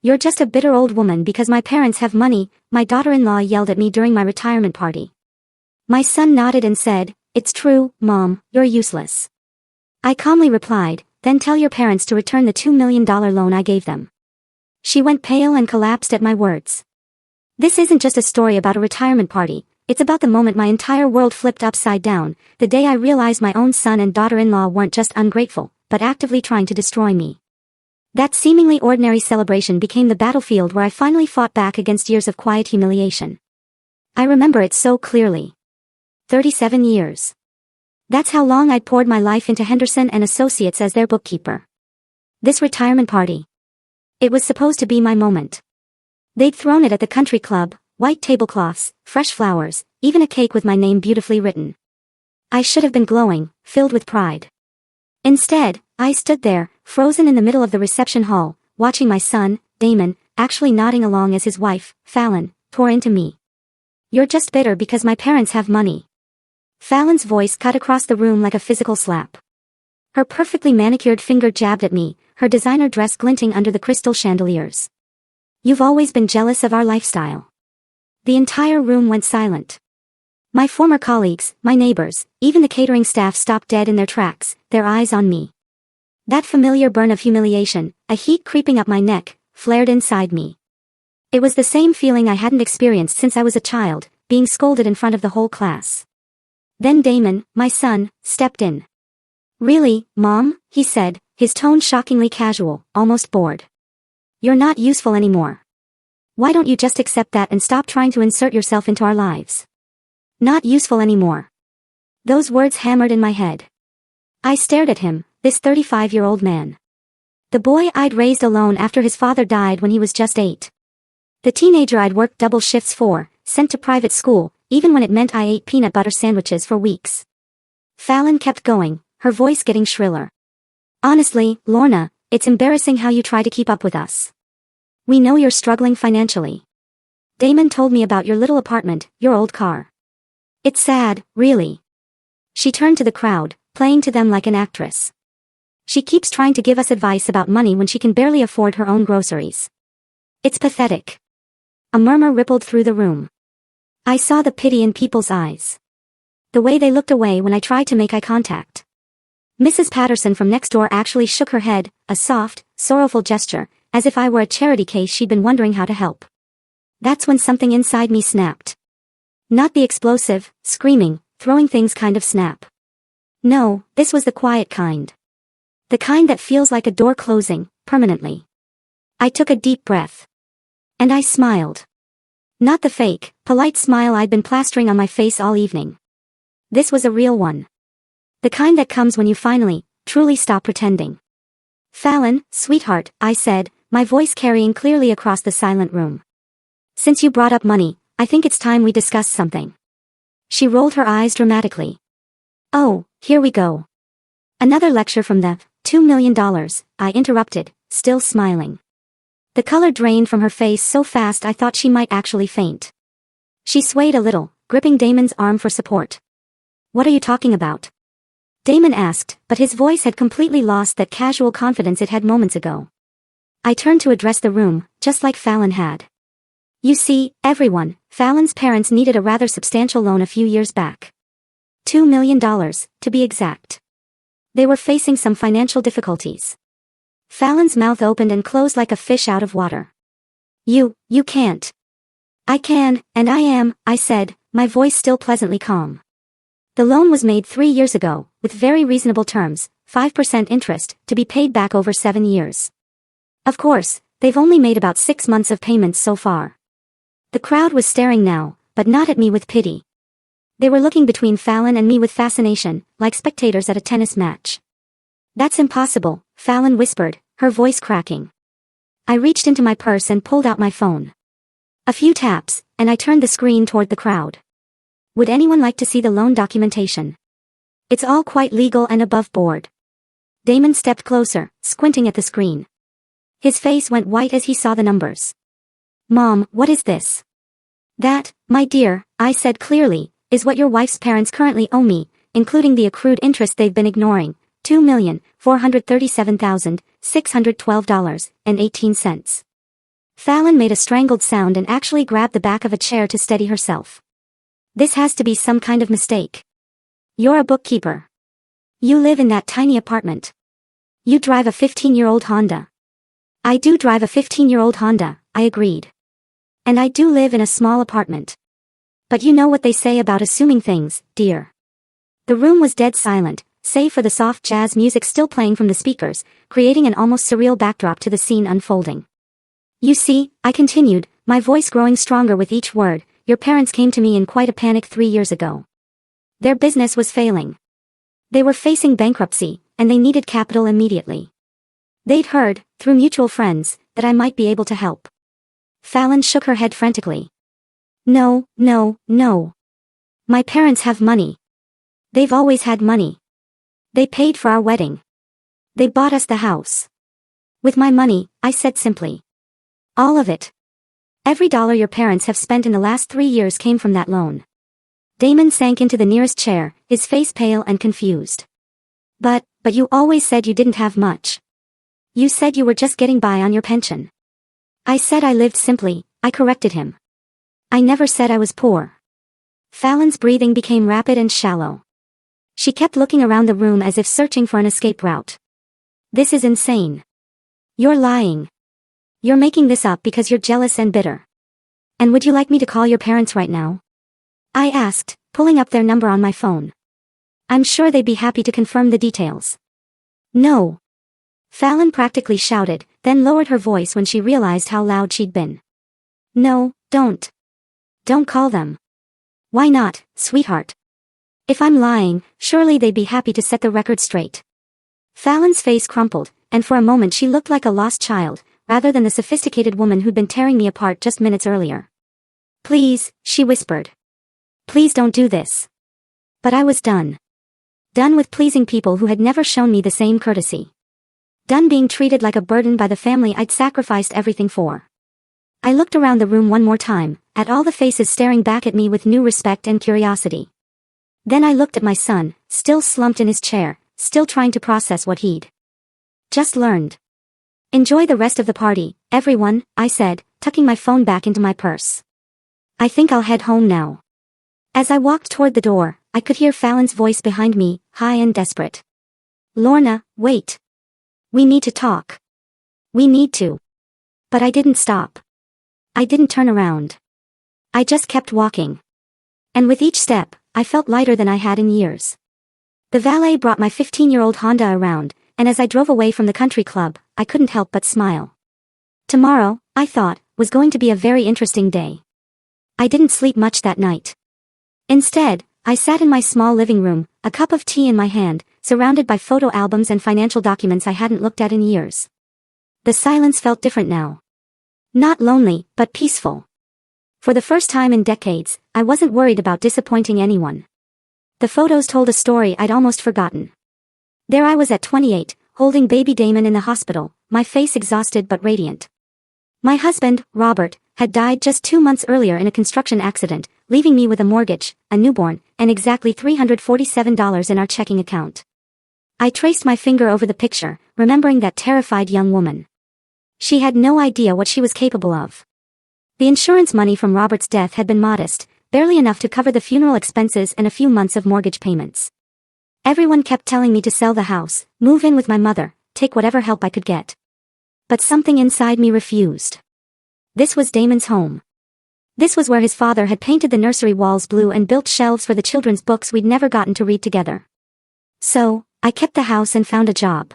You're just a bitter old woman because my parents have money, my daughter-in-law yelled at me during my retirement party. My son nodded and said, "It's true, Mom, you're useless." I calmly replied, "Then tell your parents to return the $2 million loan I gave them." She went pale and collapsed at my words. This isn't just a story about a retirement party, it's about the moment my entire world flipped upside down, the day I realized my own son and daughter-in-law weren't just ungrateful, but actively trying to destroy me. That seemingly ordinary celebration became the battlefield where I finally fought back against years of quiet humiliation. I remember it so clearly. 37 years. That's how long I'd poured my life into Henderson and Associates as their bookkeeper. This retirement party. It was supposed to be my moment. They'd thrown it at the country club, white tablecloths, fresh flowers, even a cake with my name beautifully written. I should have been glowing, filled with pride. Instead, I stood there, frozen in the middle of the reception hall, watching my son, Damon, actually nodding along as his wife, Fallon, tore into me. "You're just bitter because my parents have money." Fallon's voice cut across the room like a physical slap. Her perfectly manicured finger jabbed at me, her designer dress glinting under the crystal chandeliers. "You've always been jealous of our lifestyle." The entire room went silent. My former colleagues, my neighbors, even the catering staff stopped dead in their tracks, their eyes on me. That familiar burn of humiliation, a heat creeping up my neck, flared inside me. It was the same feeling I hadn't experienced since I was a child, being scolded in front of the whole class. Then Damon, my son, stepped in. "Really, Mom?" he said, his tone shockingly casual, almost bored. "You're not useful anymore. Why don't you just accept that and stop trying to insert yourself into our lives?" Not useful anymore. Those words hammered in my head. I stared at him, this 35-year-old man. The boy I'd raised alone after his father died when he was just 8. The teenager I'd worked double shifts for, sent to private school, even when it meant I ate peanut butter sandwiches for weeks. Fallon kept going, her voice getting shriller. "Honestly, Lorna, it's embarrassing how you try to keep up with us. We know you're struggling financially. Damon told me about your little apartment, your old car. It's sad, really." She turned to the crowd, playing to them like an actress. "She keeps trying to give us advice about money when she can barely afford her own groceries. It's pathetic." A murmur rippled through the room. I saw the pity in people's eyes. The way they looked away when I tried to make eye contact. Mrs. Patterson from next door actually shook her head, a soft, sorrowful gesture, as if I were a charity case she'd been wondering how to help. That's when something inside me snapped. Not the explosive, screaming, throwing things kind of snap. No, this was the quiet kind. The kind that feels like a door closing, permanently. I took a deep breath. And I smiled. Not the fake, polite smile I'd been plastering on my face all evening. This was a real one. The kind that comes when you finally, truly stop pretending. "Fallon, sweetheart," I said, my voice carrying clearly across the silent room. "Since you brought up money, I think it's time we discuss something." She rolled her eyes dramatically. "Oh, here we go. Another lecture from the $2 million, I interrupted, still smiling. The color drained from her face so fast I thought she might actually faint. She swayed a little, gripping Damon's arm for support. "What are you talking about?" Damon asked, but his voice had completely lost that casual confidence it had moments ago. I turned to address the room, just like Fallon had. "You see, everyone, Fallon's parents needed a rather substantial loan a few years back. $2 million, to be exact. They were facing some financial difficulties." Fallon's mouth opened and closed like a fish out of water. You can't." "I can, and I am," I said, my voice still pleasantly calm. "The loan was made 3 years ago, with very reasonable terms, 5% interest, to be paid back over 7 years. Of course, they've only made about 6 months of payments so far." The crowd was staring now, but not at me with pity. They were looking between Fallon and me with fascination, like spectators at a tennis match. "That's impossible," Fallon whispered, her voice cracking. I reached into my purse and pulled out my phone. A few taps, and I turned the screen toward the crowd. "Would anyone like to see the loan documentation? It's all quite legal and above board." Damon stepped closer, squinting at the screen. His face went white as he saw the numbers. "Mom, what is this?" "That, my dear," I said clearly, "is what your wife's parents currently owe me, including the accrued interest they've been ignoring, $2,437,612.18. Fallon made a strangled sound and actually grabbed the back of a chair to steady herself. This has to be some kind of mistake. You're a bookkeeper. You live in that tiny apartment. You drive a 15-year-old Honda. I do drive a 15-year-old Honda, I agreed. And I do live in a small apartment. But you know what they say about assuming things, dear. The room was dead silent, save for the soft jazz music still playing from the speakers, creating an almost surreal backdrop to the scene unfolding. You see, I continued, my voice growing stronger with each word, your parents came to me in quite a panic 3 years ago. Their business was failing. They were facing bankruptcy, and they needed capital immediately. They'd heard, through mutual friends, that I might be able to help. Fallon shook her head frantically. No, no, no. My parents have money. They've always had money. They paid for our wedding. They bought us the house. With my money, I said simply. All of it. Every dollar your parents have spent in the last 3 years came from that loan. Damon sank into the nearest chair, his face pale and confused. But you always said you didn't have much. You said you were just getting by on your pension. I said I lived simply, I corrected him. I never said I was poor. Fallon's breathing became rapid and shallow. She kept looking around the room as if searching for an escape route. This is insane. You're lying. You're making this up because you're jealous and bitter. And would you like me to call your parents right now? I asked, pulling up their number on my phone. I'm sure they'd be happy to confirm the details. No. Fallon practically shouted, then lowered her voice when she realized how loud she'd been. No, don't. Don't call them. Why not, sweetheart? If I'm lying, surely they'd be happy to set the record straight. Fallon's face crumpled, and for a moment she looked like a lost child, rather than the sophisticated woman who'd been tearing me apart just minutes earlier. Please, she whispered. Please don't do this. But I was done. Done with pleasing people who had never shown me the same courtesy. Done being treated like a burden by the family I'd sacrificed everything for. I looked around the room one more time, at all the faces staring back at me with new respect and curiosity. Then I looked at my son, still slumped in his chair, still trying to process what he'd just learned. Enjoy the rest of the party, everyone, I said, tucking my phone back into my purse. I think I'll head home now. As I walked toward the door, I could hear Fallon's voice behind me, high and desperate. Lorna, wait. We need to talk. We need to. But I didn't stop. I didn't turn around. I just kept walking. And with each step, I felt lighter than I had in years. The valet brought my 15-year-old Honda around, and as I drove away from the country club, I couldn't help but smile. Tomorrow, I thought, was going to be a very interesting day. I didn't sleep much that night. Instead, I sat in my small living room, a cup of tea in my hand, surrounded by photo albums and financial documents I hadn't looked at in years. The silence felt different now. Not lonely, but peaceful. For the first time in decades, I wasn't worried about disappointing anyone. The photos told a story I'd almost forgotten. There I was at 28, holding baby Damon in the hospital, my face exhausted but radiant. My husband, Robert, had died just 2 months earlier in a construction accident, leaving me with a mortgage, a newborn, and exactly $347 in our checking account. I traced my finger over the picture, remembering that terrified young woman. She had no idea what she was capable of. The insurance money from Robert's death had been modest, barely enough to cover the funeral expenses and a few months of mortgage payments. Everyone kept telling me to sell the house, move in with my mother, take whatever help I could get. But something inside me refused. This was Damon's home. This was where his father had painted the nursery walls blue and built shelves for the children's books we'd never gotten to read together. So, I kept the house and found a job.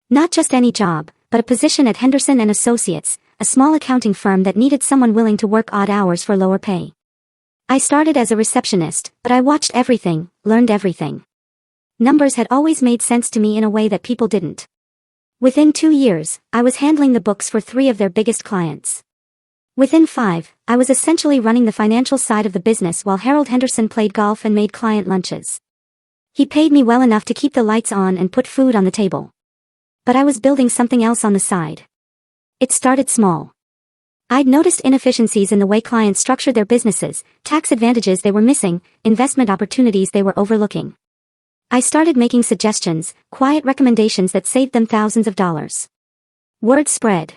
Not just any job, but a position at Henderson & Associates, a small accounting firm that needed someone willing to work odd hours for lower pay. I started as a receptionist, but I watched everything, learned everything. Numbers had always made sense to me in a way that people didn't. Within 2 years, I was handling the books for 3 of their biggest clients. Within 5, I was essentially running the financial side of the business while Harold Henderson played golf and made client lunches. He paid me well enough to keep the lights on and put food on the table. But I was building something else on the side. It started small. I'd noticed inefficiencies in the way clients structured their businesses, tax advantages they were missing, investment opportunities they were overlooking. I started making suggestions, quiet recommendations that saved them thousands of dollars. Word spread.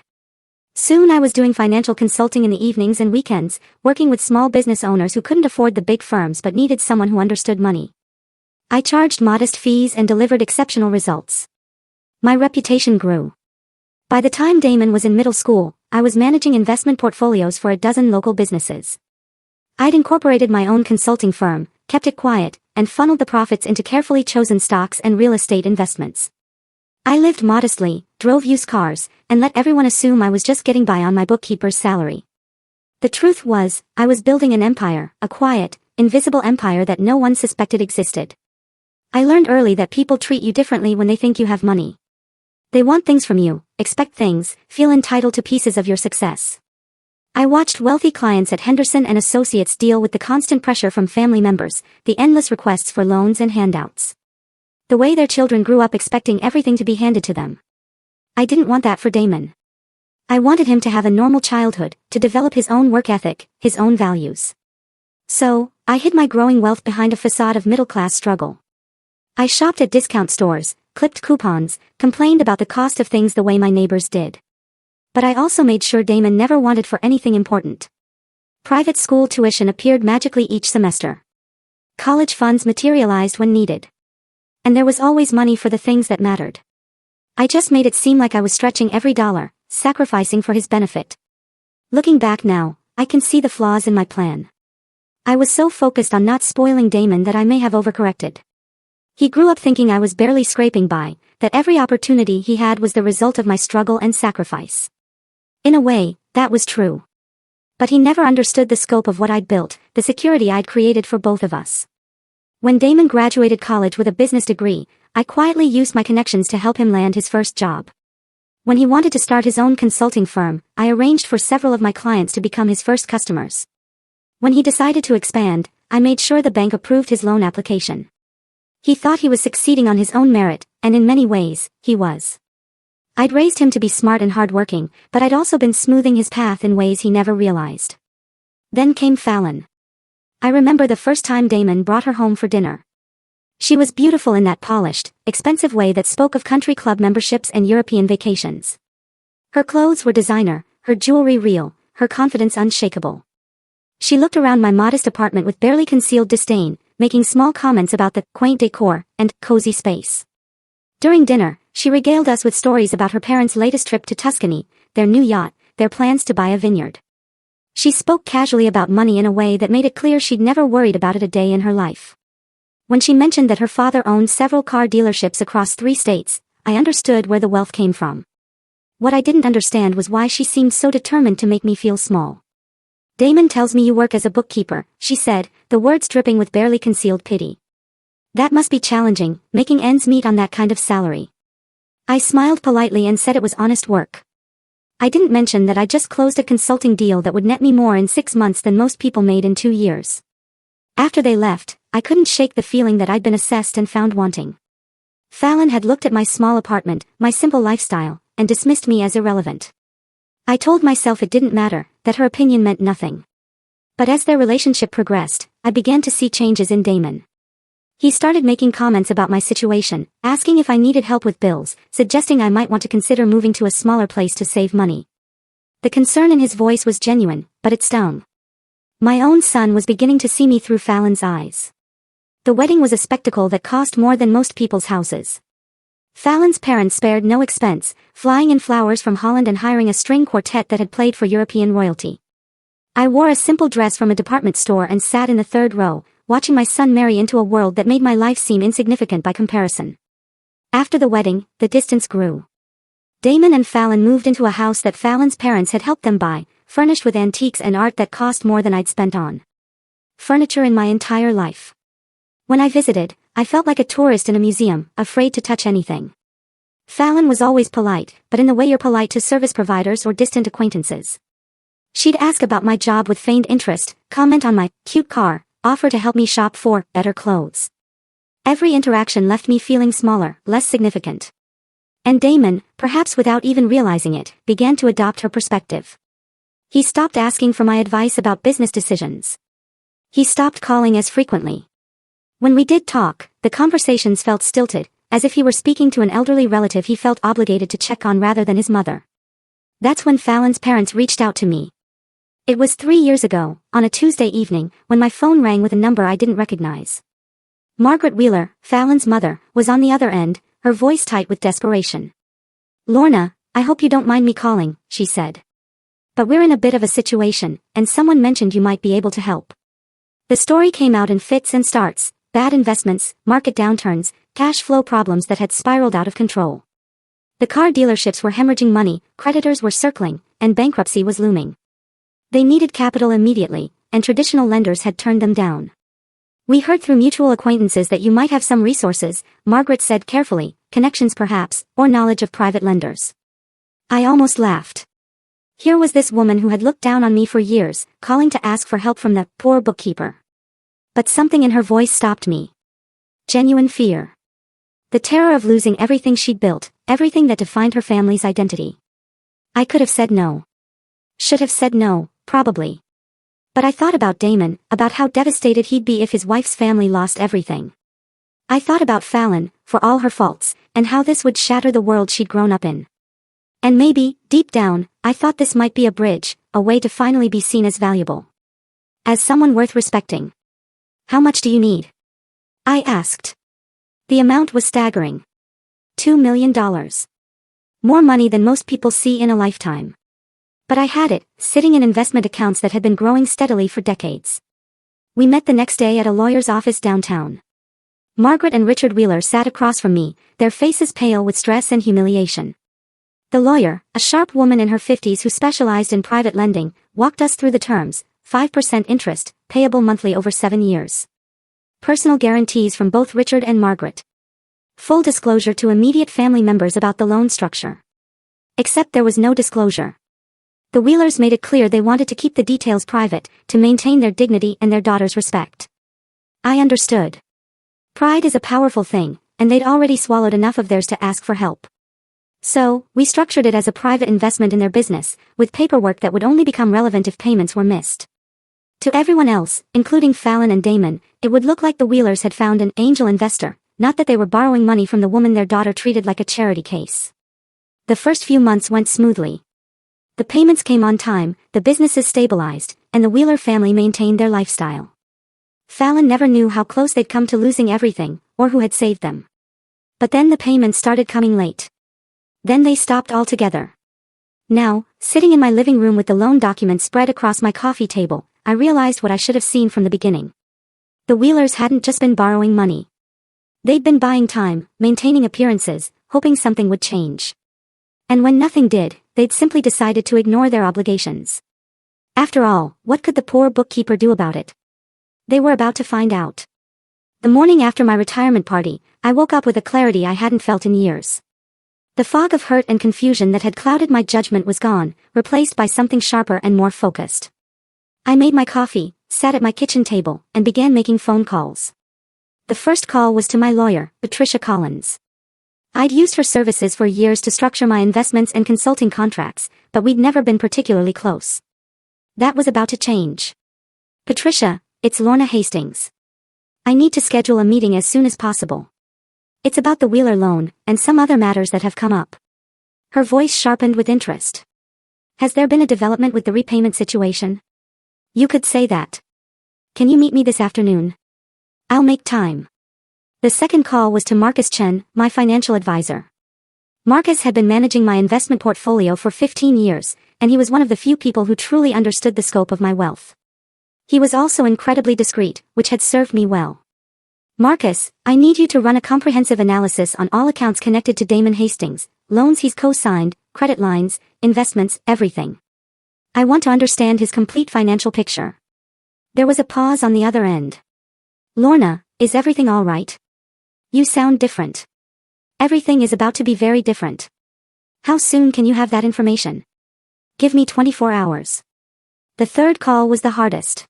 Soon I was doing financial consulting in the evenings and weekends, working with small business owners who couldn't afford the big firms but needed someone who understood money. I charged modest fees and delivered exceptional results. My reputation grew. By the time Damon was in middle school, I was managing investment portfolios for a dozen local businesses. I'd incorporated my own consulting firm, kept it quiet, and funneled the profits into carefully chosen stocks and real estate investments. I lived modestly, drove used cars, and let everyone assume I was just getting by on my bookkeeper's salary. The truth was, I was building an empire, a quiet, invisible empire that no one suspected existed. I learned early that people treat you differently when they think you have money. They want things from you, expect things, feel entitled to pieces of your success. I watched wealthy clients at Henderson and Associates deal with the constant pressure from family members, the endless requests for loans and handouts. The way their children grew up expecting everything to be handed to them. I didn't want that for Damon. I wanted him to have a normal childhood, to develop his own work ethic, his own values. So, I hid my growing wealth behind a facade of middle-class struggle. I shopped at discount stores, clipped coupons, complained about the cost of things the way my neighbors did. But I also made sure Damon never wanted for anything important. Private school tuition appeared magically each semester. College funds materialized when needed. And there was always money for the things that mattered. I just made it seem like I was stretching every dollar, sacrificing for his benefit. Looking back now, I can see the flaws in my plan. I was so focused on not spoiling Damon that I may have overcorrected. He grew up thinking I was barely scraping by, that every opportunity he had was the result of my struggle and sacrifice. In a way, that was true. But he never understood the scope of what I'd built, the security I'd created for both of us. When Damon graduated college with a business degree, I quietly used my connections to help him land his first job. When he wanted to start his own consulting firm, I arranged for several of my clients to become his first customers. When he decided to expand, I made sure the bank approved his loan application. He thought he was succeeding on his own merit, and in many ways, he was. I'd raised him to be smart and hardworking, but I'd also been smoothing his path in ways he never realized. Then came Fallon. I remember the first time Damon brought her home for dinner. She was beautiful in that polished, expensive way that spoke of country club memberships and European vacations. Her clothes were designer, her jewelry real, her confidence unshakable. She looked around my modest apartment with barely concealed disdain, making small comments about the quaint decor and cozy space. During dinner, she regaled us with stories about her parents' latest trip to Tuscany, their new yacht, their plans to buy a vineyard. She spoke casually about money in a way that made it clear she'd never worried about it a day in her life. When she mentioned that her father owned several car dealerships across 3 states, I understood where the wealth came from. What I didn't understand was why she seemed so determined to make me feel small. Damon tells me you work as a bookkeeper, she said, the words dripping with barely concealed pity. That must be challenging, making ends meet on that kind of salary. I smiled politely and said it was honest work. I didn't mention that I just closed a consulting deal that would net me more in 6 months than most people made in 2 years. After they left, I couldn't shake the feeling that I'd been assessed and found wanting. Fallon had looked at my small apartment, my simple lifestyle, and dismissed me as irrelevant. I told myself it didn't matter, that her opinion meant nothing. But as their relationship progressed, I began to see changes in Damon. He started making comments about my situation, asking if I needed help with bills, suggesting I might want to consider moving to a smaller place to save money. The concern in his voice was genuine, but it stung. My own son was beginning to see me through Fallon's eyes. The wedding was a spectacle that cost more than most people's houses. Fallon's parents spared no expense, flying in flowers from Holland and hiring a string quartet that had played for European royalty. I wore a simple dress from a department store and sat in the 3rd row, watching my son marry into a world that made my life seem insignificant by comparison. After the wedding, the distance grew. Damon and Fallon moved into a house that Fallon's parents had helped them buy, furnished with antiques and art that cost more than I'd spent on furniture in my entire life. When I visited, I felt like a tourist in a museum, afraid to touch anything. Fallon was always polite, but in the way you're polite to service providers or distant acquaintances. She'd ask about my job with feigned interest, comment on my cute car, offer to help me shop for better clothes. Every interaction left me feeling smaller, less significant. And Damon, perhaps without even realizing it, began to adopt her perspective. He stopped asking for my advice about business decisions. He stopped calling as frequently. When we did talk, the conversations felt stilted, as if he were speaking to an elderly relative he felt obligated to check on rather than his mother. That's when Fallon's parents reached out to me. It was 3 years ago, on a Tuesday evening, when my phone rang with a number I didn't recognize. Margaret Wheeler, Fallon's mother, was on the other end, her voice tight with desperation. "Lorna, I hope you don't mind me calling," she said. "But we're in a bit of a situation, and someone mentioned you might be able to help." The story came out in fits and starts, bad investments, market downturns, cash flow problems that had spiraled out of control. The car dealerships were hemorrhaging money, creditors were circling, and bankruptcy was looming. They needed capital immediately, and traditional lenders had turned them down. "We heard through mutual acquaintances that you might have some resources," Margaret said carefully, "connections perhaps, or knowledge of private lenders." I almost laughed. Here was this woman who had looked down on me for years, calling to ask for help from the poor bookkeeper. But something in her voice stopped me. Genuine fear. The terror of losing everything she'd built, everything that defined her family's identity. I could have said no. Should have said no, probably. But I thought about Damon, about how devastated he'd be if his wife's family lost everything. I thought about Fallon, for all her faults, and how this would shatter the world she'd grown up in. And maybe, deep down, I thought this might be a bridge, a way to finally be seen as valuable. As someone worth respecting. "How much do you need?" I asked. The amount was staggering. $2 million. More money than most people see in a lifetime. But I had it, sitting in investment accounts that had been growing steadily for decades. We met the next day at a lawyer's office downtown. Margaret and Richard Wheeler sat across from me, their faces pale with stress and humiliation. The lawyer, a sharp woman in her 50s who specialized in private lending, walked us through the terms: 5% interest, payable monthly over 7 years. Personal guarantees from both Richard and Margaret. Full disclosure to immediate family members about the loan structure. Except there was no disclosure. The Wheelers made it clear they wanted to keep the details private, to maintain their dignity and their daughter's respect. I understood. Pride is a powerful thing, and they'd already swallowed enough of theirs to ask for help. So, we structured it as a private investment in their business, with paperwork that would only become relevant if payments were missed. To everyone else, including Fallon and Damon, it would look like the Wheelers had found an angel investor, not that they were borrowing money from the woman their daughter treated like a charity case. The first few months went smoothly. The payments came on time, the businesses stabilized, and the Wheeler family maintained their lifestyle. Fallon never knew how close they'd come to losing everything, or who had saved them. But then the payments started coming late. Then they stopped altogether. Now, sitting in my living room with the loan documents spread across my coffee table, I realized what I should have seen from the beginning. The Wheelers hadn't just been borrowing money. They'd been buying time, maintaining appearances, hoping something would change. And when nothing did, they'd simply decided to ignore their obligations. After all, what could the poor bookkeeper do about it? They were about to find out. The morning after my retirement party, I woke up with a clarity I hadn't felt in years. The fog of hurt and confusion that had clouded my judgment was gone, replaced by something sharper and more focused. I made my coffee, sat at my kitchen table, and began making phone calls. The first call was to my lawyer, Patricia Collins. I'd used her services for years to structure my investments and consulting contracts, but we'd never been particularly close. That was about to change. "Patricia, it's Lorna Hastings. I need to schedule a meeting as soon as possible. It's about the Wheeler loan, and some other matters that have come up." Her voice sharpened with interest. "Has there been a development with the repayment situation?" "You could say that. Can you meet me this afternoon?" "I'll make time." The second call was to Marcus Chen, my financial advisor. Marcus had been managing my investment portfolio for 15 years, and he was one of the few people who truly understood the scope of my wealth. He was also incredibly discreet, which had served me well. "Marcus, I need you to run a comprehensive analysis on all accounts connected to Damon Hastings, loans he's co-signed, credit lines, investments, everything. I want to understand his complete financial picture." There was a pause on the other end. "Lorna, is everything all right? You sound different." "Everything is about to be very different." "How soon can you have that information?" "Give me 24 hours. The third call was the hardest.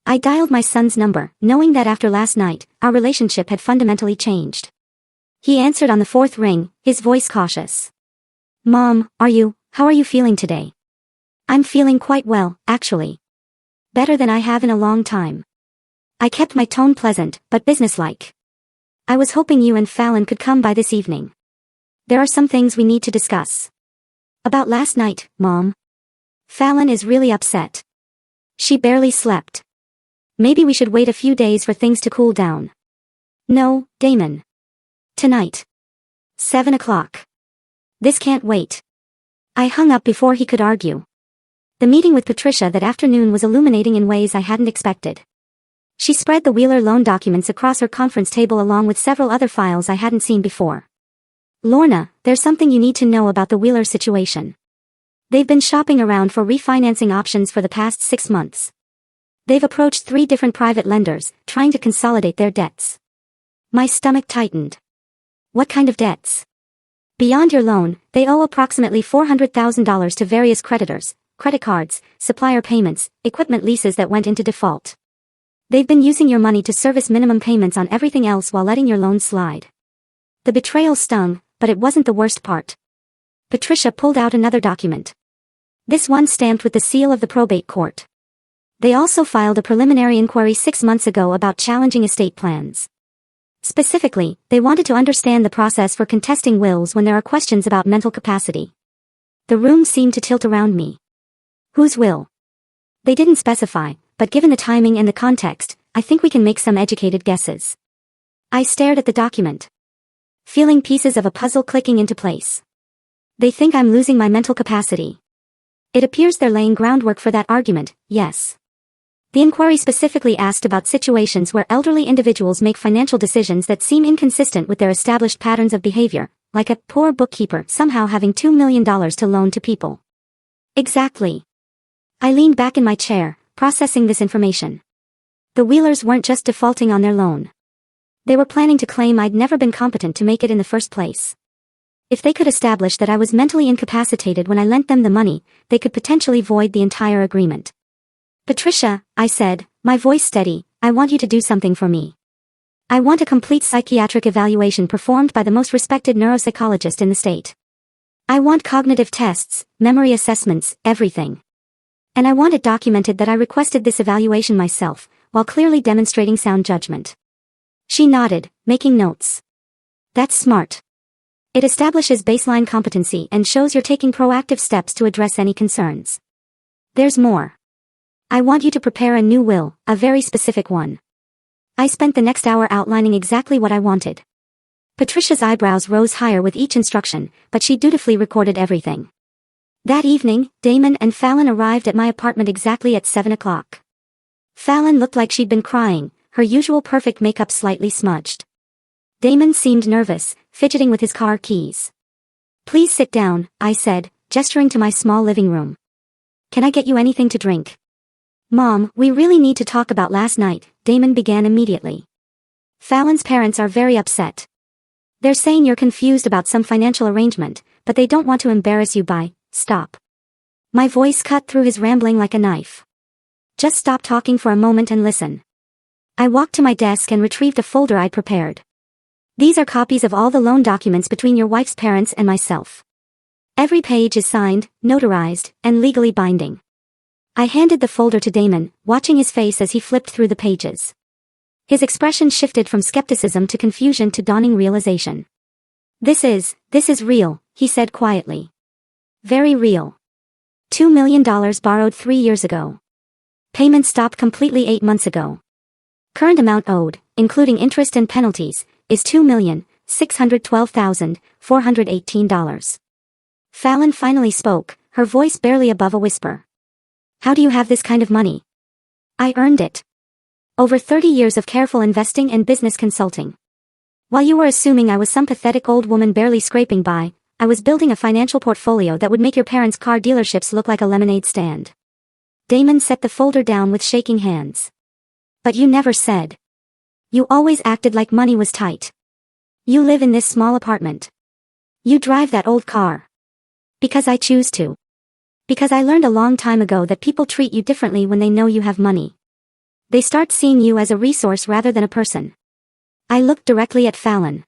I dialed my son's number, knowing that after last night, our relationship had fundamentally changed. He answered on the fourth ring, his voice cautious. "Mom, how are you feeling today?" "I'm feeling quite well, actually. Better than I have in a long time." I kept my tone pleasant, but businesslike. "I was hoping you and Fallon could come by this evening. There are some things we need to discuss." About last night, Mom. Fallon is really upset. She barely slept. Maybe we should wait a few days for things to cool down. No, Damon. Tonight. 7 o'clock. This can't wait. I hung up before he could argue. The meeting with Patricia that afternoon was illuminating in ways I hadn't expected. She spread the Wheeler loan documents across her conference table along with several other files I hadn't seen before. Lorna, there's something you need to know about the Wheeler situation. They've been shopping around for refinancing options for the past 6 months. They've approached 3 different private lenders, trying to consolidate their debts. My stomach tightened. What kind of debts? Beyond your loan, they owe approximately $400,000 to various creditors, credit cards, supplier payments, equipment leases that went into default. They've been using your money to service minimum payments on everything else while letting your loan slide. The betrayal stung, but it wasn't the worst part. Patricia pulled out another document. This one stamped with the seal of the probate court. They also filed a preliminary inquiry 6 months ago about challenging estate plans. Specifically, they wanted to understand the process for contesting wills when there are questions about mental capacity. The room seemed to tilt around me. Whose will? They didn't specify, but given the timing and the context, I think we can make some educated guesses. I stared at the document, feeling pieces of a puzzle clicking into place. They think I'm losing my mental capacity. It appears they're laying groundwork for that argument, yes. The inquiry specifically asked about situations where elderly individuals make financial decisions that seem inconsistent with their established patterns of behavior, like a poor bookkeeper somehow having $2 million to loan to people. Exactly. I leaned back in my chair, processing this information. The Wheelers weren't just defaulting on their loan. They were planning to claim I'd never been competent to make it in the first place. If they could establish that I was mentally incapacitated when I lent them the money, they could potentially void the entire agreement. Patricia, I said, my voice steady, I want you to do something for me. I want a complete psychiatric evaluation performed by the most respected neuropsychologist in the state. I want cognitive tests, memory assessments, everything. And I want it documented that I requested this evaluation myself, while clearly demonstrating sound judgment. She nodded, making notes. That's smart. It establishes baseline competency and shows you're taking proactive steps to address any concerns. There's more. I want you to prepare a new will, a very specific one. I spent the next hour outlining exactly what I wanted. Patricia's eyebrows rose higher with each instruction, but she dutifully recorded everything. That evening, Damon and Fallon arrived at my apartment exactly at 7 o'clock. Fallon looked like she'd been crying, her usual perfect makeup slightly smudged. Damon seemed nervous, fidgeting with his car keys. Please sit down, I said, gesturing to my small living room. Can I get you anything to drink? Mom, we really need to talk about last night, Damon began immediately. Fallon's parents are very upset. They're saying you're confused about some financial arrangement, but they don't want to embarrass you by, stop. My voice cut through his rambling like a knife. Just stop talking for a moment and listen. I walked to my desk and retrieved a folder I'd prepared. These are copies of all the loan documents between your wife's parents and myself. Every page is signed, notarized, and legally binding. I handed the folder to Damon, watching his face as he flipped through the pages. His expression shifted from skepticism to confusion to dawning realization. This is real, he said quietly. Very real. $2 million borrowed 3 years ago. Payment stopped completely 8 months ago. Current amount owed, including interest and penalties, is $2,612,418. Fallon finally spoke, her voice barely above a whisper. How do you have this kind of money? I earned it. Over 30 years of careful investing and business consulting. While you were assuming I was some pathetic old woman barely scraping by, I was building a financial portfolio that would make your parents' car dealerships look like a lemonade stand. Damon set the folder down with shaking hands. But you never said. You always acted like money was tight. You live in this small apartment. You drive that old car. Because I choose to. Because I learned a long time ago that people treat you differently when they know you have money. They start seeing you as a resource rather than a person. I looked directly at Fallon.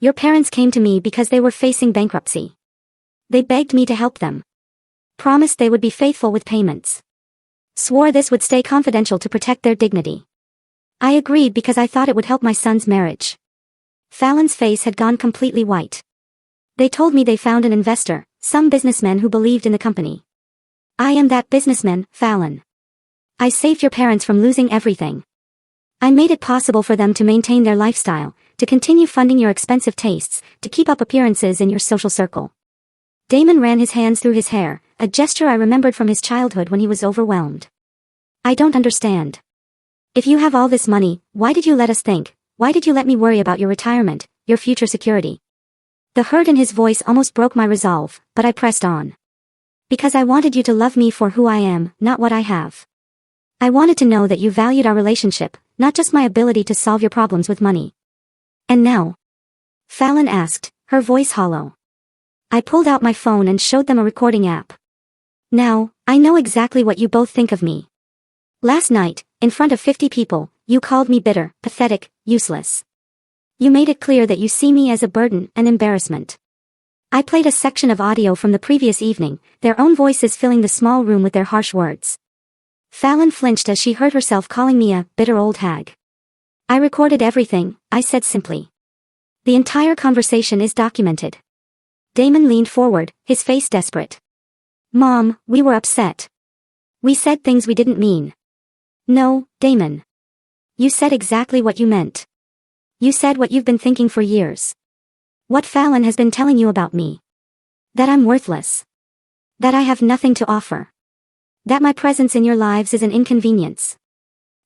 Your parents came to me because they were facing bankruptcy. They begged me to help them. Promised they would be faithful with payments. Swore this would stay confidential to protect their dignity. I agreed because I thought it would help my son's marriage. Fallon's face had gone completely white. They told me they found an investor, Some businessmen who believed in the company. I am that businessman, Fallon. I saved your parents from losing everything. I made it possible for them to maintain their lifestyle, to continue funding your expensive tastes, to keep up appearances in your social circle. Damon ran his hands through his hair, a gesture I remembered from his childhood when he was overwhelmed. I don't understand. If you have all this money, why did you let us think? Why did you let me worry about your retirement, your future security? The hurt in his voice almost broke my resolve, but I pressed on. Because I wanted you to love me for who I am, not what I have. I wanted to know that you valued our relationship, not just my ability to solve your problems with money. And now? Fallon asked, her voice hollow. I pulled out my phone and showed them a recording app. Now, I know exactly what you both think of me. Last night, in front of 50 people, you called me bitter, pathetic, useless. You made it clear that you see me as a burden and embarrassment. I played a section of audio from the previous evening, their own voices filling the small room with their harsh words. Fallon flinched as she heard herself calling me a bitter old hag. I recorded everything, I said simply. The entire conversation is documented. Damon leaned forward, his face desperate. Mom, we were upset. We said things we didn't mean. No, Damon. You said exactly what you meant. You said what you've been thinking for years. What Fallon has been telling you about me. That I'm worthless. That I have nothing to offer. That my presence in your lives is an inconvenience.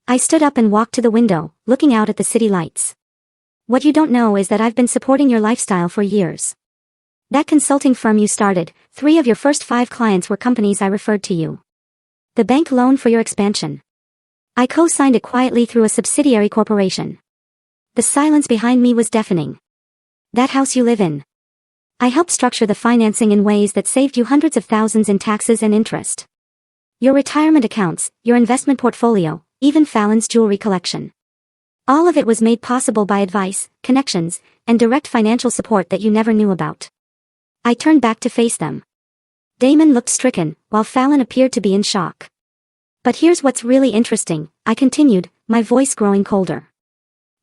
I stood up and walked to the window, looking out at the city lights. What you don't know is that I've been supporting your lifestyle for years. That consulting firm you started, 3 of your first 5 clients were companies I referred to you. The bank loan for your expansion. I co-signed it quietly through a subsidiary corporation. The silence behind me was deafening. That house you live in. I helped structure the financing in ways that saved you hundreds of thousands in taxes and interest. Your retirement accounts, your investment portfolio, even Fallon's jewelry collection. All of it was made possible by advice, connections, and direct financial support that you never knew about. I turned back to face them. Damon looked stricken, while Fallon appeared to be in shock. But here's what's really interesting, I continued, my voice growing colder.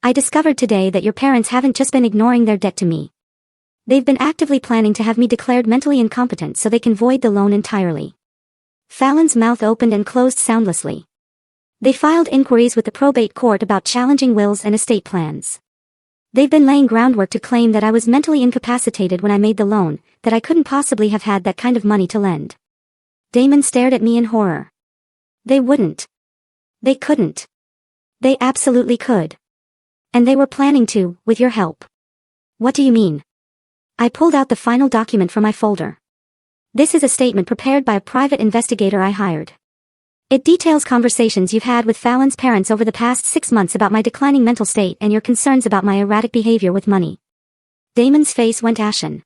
I discovered today that your parents haven't just been ignoring their debt to me. They've been actively planning to have me declared mentally incompetent so they can void the loan entirely. Fallon's mouth opened and closed soundlessly. They filed inquiries with the probate court about challenging wills and estate plans. They've been laying groundwork to claim that I was mentally incapacitated when I made the loan, that I couldn't possibly have had that kind of money to lend. Damon stared at me in horror. They wouldn't. They couldn't. They absolutely could. And they were planning to, with your help. What do you mean? I pulled out the final document from my folder. This is a statement prepared by a private investigator I hired. It details conversations you've had with Fallon's parents over the past 6 months about my declining mental state and your concerns about my erratic behavior with money. Damon's face went ashen.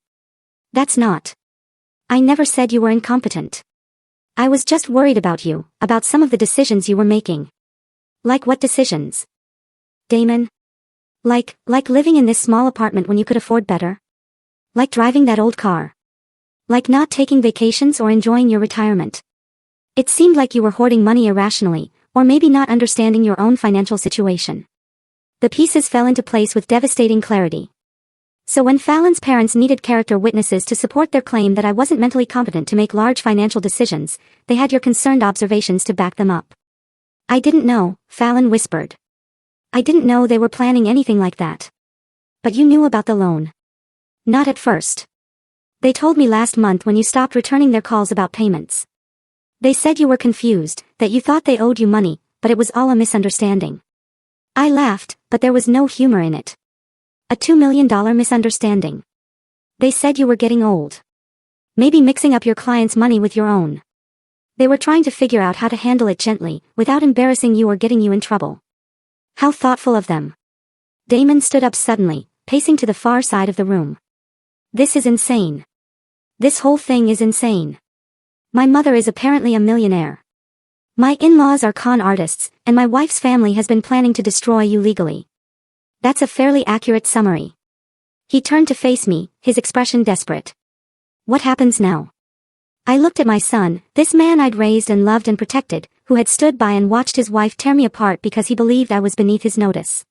That's not. I never said you were incompetent. I was just worried about you, about some of the decisions you were making. Like what decisions? Damon? Like living in this small apartment when you could afford better? Like driving that old car? Like not taking vacations or enjoying your retirement? It seemed like you were hoarding money irrationally, or maybe not understanding your own financial situation. The pieces fell into place with devastating clarity. So when Fallon's parents needed character witnesses to support their claim that I wasn't mentally competent to make large financial decisions, they had your concerned observations to back them up. I didn't know, Fallon whispered. I didn't know they were planning anything like that. But you knew about the loan. Not at first. They told me last month when you stopped returning their calls about payments. They said you were confused, that you thought they owed you money, but it was all a misunderstanding. I laughed, but there was no humor in it. A $2 million misunderstanding. They said you were getting old. Maybe mixing up your client's money with your own. They were trying to figure out how to handle it gently, without embarrassing you or getting you in trouble. How thoughtful of them. Damon stood up suddenly, pacing to the far side of the room. This is insane. This whole thing is insane. My mother is apparently a millionaire. My in-laws are con artists, and my wife's family has been planning to destroy you legally. That's a fairly accurate summary. He turned to face me, his expression desperate. What happens now? I looked at my son, this man I'd raised and loved and protected, who had stood by and watched his wife tear me apart because he believed I was beneath his notice.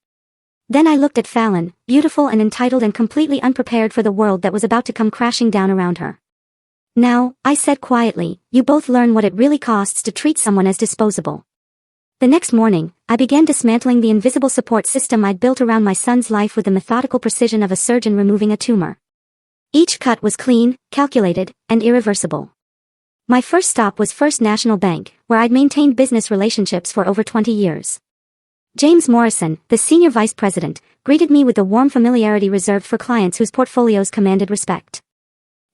Then I looked at Fallon, beautiful and entitled and completely unprepared for the world that was about to come crashing down around her. Now, I said quietly, you both learn what it really costs to treat someone as disposable. The next morning, I began dismantling the invisible support system I'd built around my son's life with the methodical precision of a surgeon removing a tumor. Each cut was clean, calculated, and irreversible. My first stop was First National Bank, where I'd maintained business relationships for over 20 years. James Morrison, the senior vice president, greeted me with the warm familiarity reserved for clients whose portfolios commanded respect.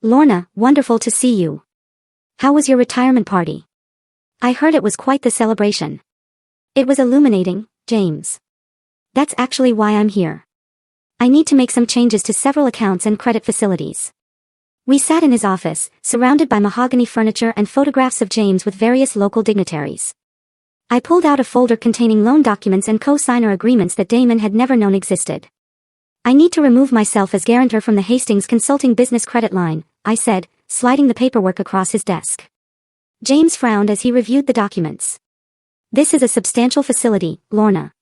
Lorna, wonderful to see you. How was your retirement party? I heard it was quite the celebration. It was illuminating, James. That's actually why I'm here. I need to make some changes to several accounts and credit facilities. We sat in his office, surrounded by mahogany furniture and photographs of James with various local dignitaries. I pulled out a folder containing loan documents and co-signer agreements that Damon had never known existed. I need to remove myself as guarantor from the Hastings Consulting business credit line, I said, sliding the paperwork across his desk. James frowned as he reviewed the documents. This is a substantial facility, Lorna.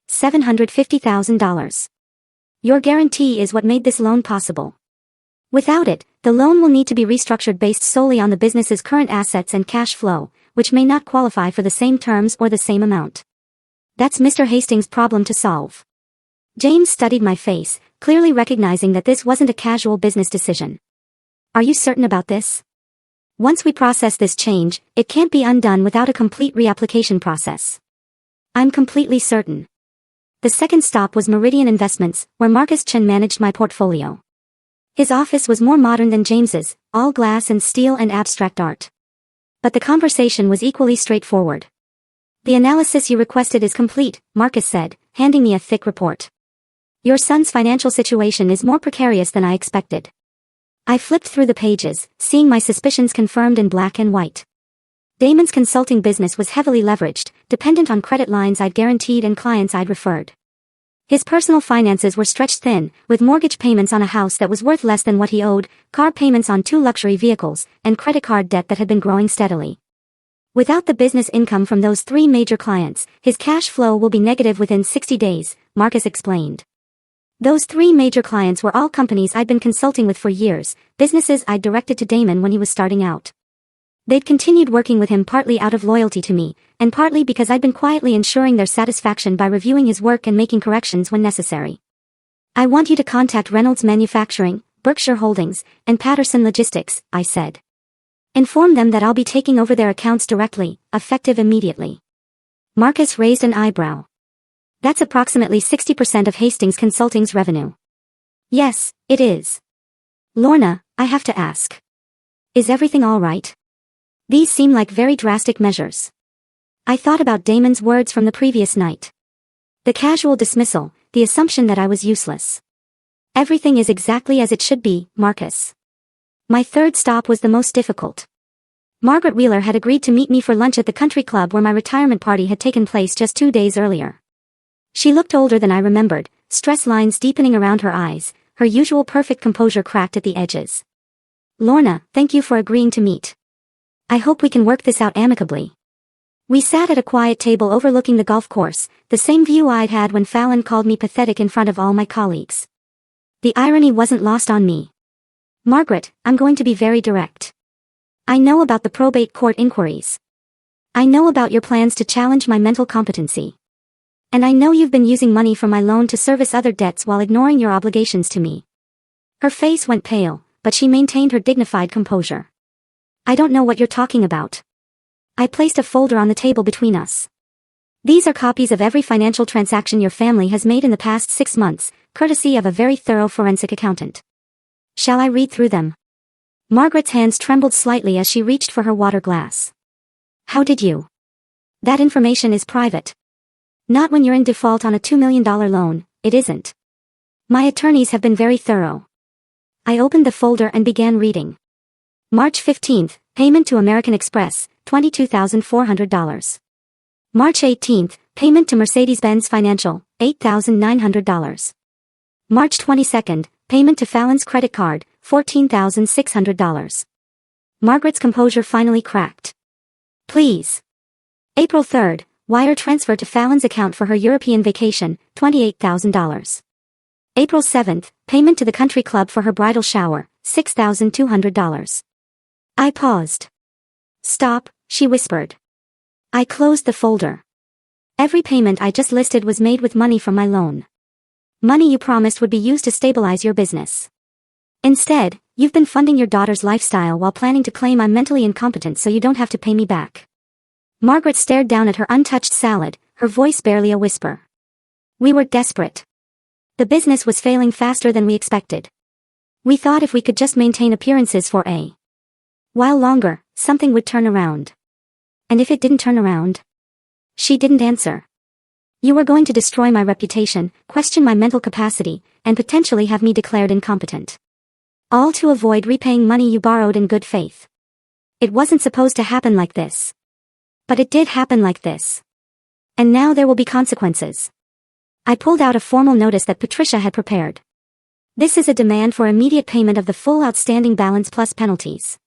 $750,000. Your guarantee is what made this loan possible. Without it, the loan will need to be restructured based solely on the business's current assets and cash flow, which may not qualify for the same terms or the same amount. That's Mr. Hastings' problem to solve. James studied my face, clearly recognizing that this wasn't a casual business decision. Are you certain about this? Once we process this change, it can't be undone without a complete reapplication process. I'm completely certain. The second stop was Meridian Investments, where Marcus Chen managed my portfolio. His office was more modern than James's, all glass and steel and abstract art. But the conversation was equally straightforward. The analysis you requested is complete, Marcus said, handing me a thick report. Your son's financial situation is more precarious than I expected. I flipped through the pages, seeing my suspicions confirmed in black and white. Damon's consulting business was heavily leveraged, dependent on credit lines I'd guaranteed and clients I'd referred. His personal finances were stretched thin, with mortgage payments on a house that was worth less than what he owed, car payments on 2 luxury vehicles, and credit card debt that had been growing steadily. Without the business income from those 3 major clients, his cash flow will be negative within 60 days, Marcus explained. Those 3 major clients were all companies I'd been consulting with for years, businesses I'd directed to Damon when he was starting out. They'd continued working with him partly out of loyalty to me, and partly because I'd been quietly ensuring their satisfaction by reviewing his work and making corrections when necessary. I want you to contact Reynolds Manufacturing, Berkshire Holdings, and Patterson Logistics, I said. Inform them that I'll be taking over their accounts directly, effective immediately. Marcus raised an eyebrow. That's approximately 60% of Hastings Consulting's revenue. Yes, it is. Lorna, I have to ask. Is everything all right? These seem like very drastic measures. I thought about Damon's words from the previous night. The casual dismissal, the assumption that I was useless. Everything is exactly as it should be, Marcus. My third stop was the most difficult. Margaret Wheeler had agreed to meet me for lunch at the country club where my retirement party had taken place just 2 days earlier. She looked older than I remembered, stress lines deepening around her eyes, her usual perfect composure cracked at the edges. Lorna, thank you for agreeing to meet. I hope we can work this out amicably. We sat at a quiet table overlooking the golf course, the same view I'd had when Fallon called me pathetic in front of all my colleagues. The irony wasn't lost on me. Margaret, I'm going to be very direct. I know about the probate court inquiries. I know about your plans to challenge my mental competency. And I know you've been using money from my loan to service other debts while ignoring your obligations to me. Her face went pale, but she maintained her dignified composure. I don't know what you're talking about. I placed a folder on the table between us. These are copies of every financial transaction your family has made in the past 6 months, courtesy of a very thorough forensic accountant. Shall I read through them? Margaret's hands trembled slightly as she reached for her water glass. How did you? That information is private. Not when you're in default on a $2 million loan, it isn't. My attorneys have been very thorough. I opened the folder and began reading. March 15th, payment to American Express, $22,400. March 18th, payment to Mercedes-Benz Financial, $8,900. March 22nd, payment to Fallon's credit card, $14,600. Margaret's composure finally cracked. Please. April 3rd, wire transfer to Fallon's account for her European vacation, $28,000. April 7th, payment to the country club for her bridal shower, $6,200. I paused. Stop, she whispered. I closed the folder. Every payment I just listed was made with money from my loan. Money you promised would be used to stabilize your business. Instead, you've been funding your daughter's lifestyle while planning to claim I'm mentally incompetent so you don't have to pay me back. Margaret stared down at her untouched salad, her voice barely a whisper. We were desperate. The business was failing faster than we expected. We thought if we could just maintain appearances for a while longer, something would turn around. And if it didn't turn around? She didn't answer. You were going to destroy my reputation, question my mental capacity, and potentially have me declared incompetent. All to avoid repaying money you borrowed in good faith. It wasn't supposed to happen like this. But it did happen like this. And now there will be consequences. I pulled out a formal notice that Patricia had prepared. This is a demand for immediate payment of the full outstanding balance plus penalties.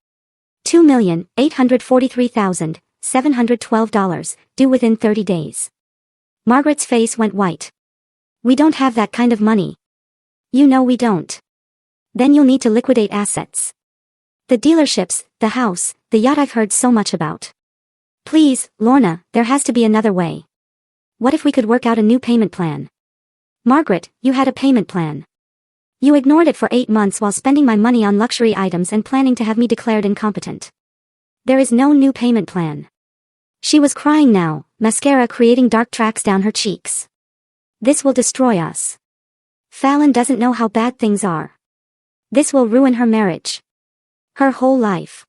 $2,843,712, due within 30 days. Margaret's face went white. We don't have that kind of money. You know we don't. Then you'll need to liquidate assets. The dealerships, the house, the yacht I've heard so much about. Please, Lorna, there has to be another way. What if we could work out a new payment plan? Margaret, you had a payment plan. You ignored it for 8 months while spending my money on luxury items and planning to have me declared incompetent. There is no new payment plan. She was crying now, mascara creating dark tracks down her cheeks. This will destroy us. Fallon doesn't know how bad things are. This will ruin her marriage. Her whole life.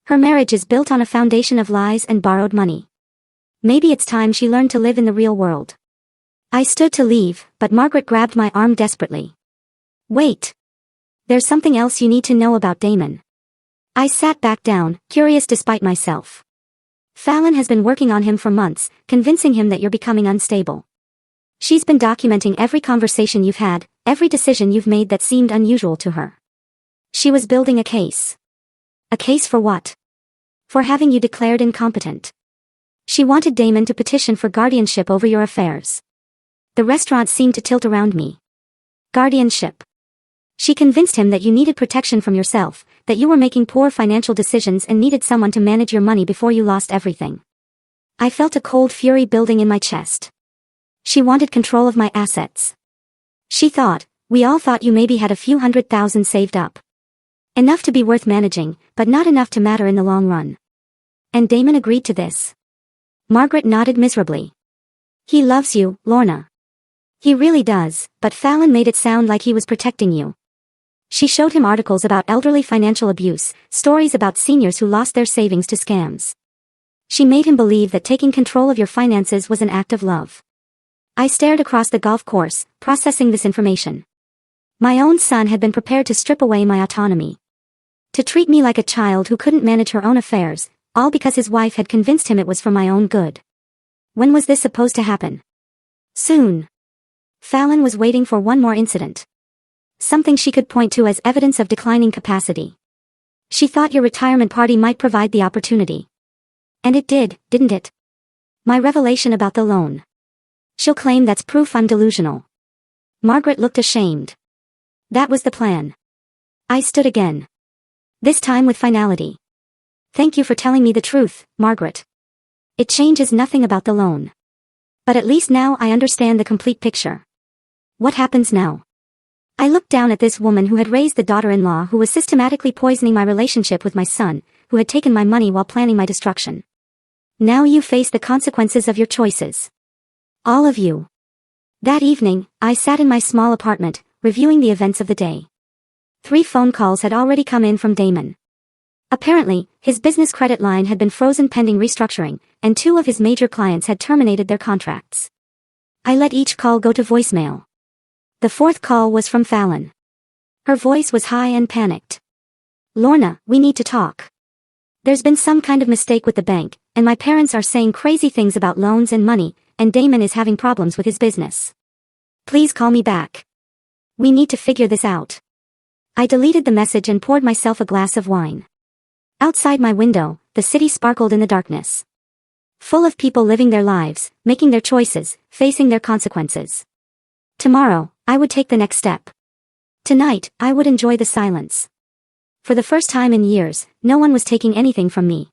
Her marriage is built on a foundation of lies and borrowed money. Maybe it's time she learned to live in the real world. I stood to leave, but Margaret grabbed my arm desperately. Wait. There's something else you need to know about Damon. I sat back down, curious despite myself. Fallon has been working on him for months, convincing him that you're becoming unstable. She's been documenting every conversation you've had, every decision you've made that seemed unusual to her. She was building a case. A case for what? For having you declared incompetent. She wanted Damon to petition for guardianship over your affairs. The restaurant seemed to tilt around me. Guardianship. She convinced him that you needed protection from yourself, that you were making poor financial decisions and needed someone to manage your money before you lost everything. I felt a cold fury building in my chest. She wanted control of my assets. She thought, we all thought you maybe had a few $100,000 saved up. Enough to be worth managing, but not enough to matter in the long run. And Damon agreed to this. Margaret nodded miserably. He loves you, Lorna. He really does, but Fallon made it sound like he was protecting you. She showed him articles about elderly financial abuse, stories about seniors who lost their savings to scams. She made him believe that taking control of your finances was an act of love. I stared across the golf course, processing this information. My own son had been prepared to strip away my autonomy. To treat me like a child who couldn't manage her own affairs, all because his wife had convinced him it was for my own good. When was this supposed to happen? Soon. Fallon was waiting for one more incident. Something she could point to as evidence of declining capacity. She thought your retirement party might provide the opportunity. And it did, didn't it? My revelation about the loan. She'll claim that's proof I'm delusional. Margaret looked ashamed. That was the plan. I stood again. This time with finality. Thank you for telling me the truth, Margaret. It changes nothing about the loan. But at least now I understand the complete picture. What happens now? I looked down at this woman who had raised the daughter-in-law who was systematically poisoning my relationship with my son, who had taken my money while planning my destruction. Now you face the consequences of your choices. All of you. That evening, I sat in my small apartment, reviewing the events of the day. 3 phone calls had already come in from Damon. Apparently, his business credit line had been frozen pending restructuring, and 2 of his major clients had terminated their contracts. I let each call go to voicemail. The 4th call was from Fallon. Her voice was high and panicked. Lorna, we need to talk. There's been some kind of mistake with the bank, and my parents are saying crazy things about loans and money, and Damon is having problems with his business. Please call me back. We need to figure this out. I deleted the message and poured myself a glass of wine. Outside my window, the city sparkled in the darkness. Full of people living their lives, making their choices, facing their consequences. Tomorrow, I would take the next step. Tonight, I would enjoy the silence. For the first time in years, no one was taking anything from me.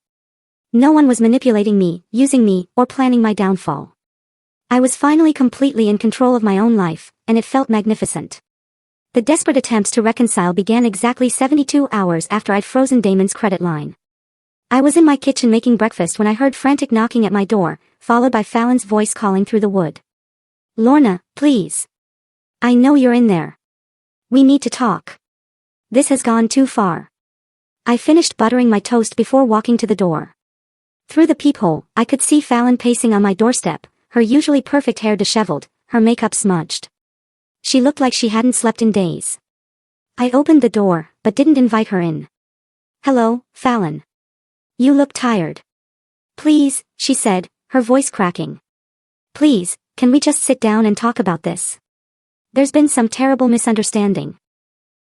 No one was manipulating me, using me, or planning my downfall. I was finally completely in control of my own life, and it felt magnificent. The desperate attempts to reconcile began exactly 72 hours after I'd frozen Damon's credit line. I was in my kitchen making breakfast when I heard frantic knocking at my door, followed by Fallon's voice calling through the wood. "Lorna, please. I know you're in there. We need to talk. This has gone too far." I finished buttering my toast before walking to the door. Through the peephole, I could see Fallon pacing on my doorstep, her usually perfect hair disheveled, her makeup smudged. She looked like she hadn't slept in days. I opened the door, but didn't invite her in. "Hello, Fallon. You look tired." "Please," she said, her voice cracking. "Please, can we just sit down and talk about this? There's been some terrible misunderstanding."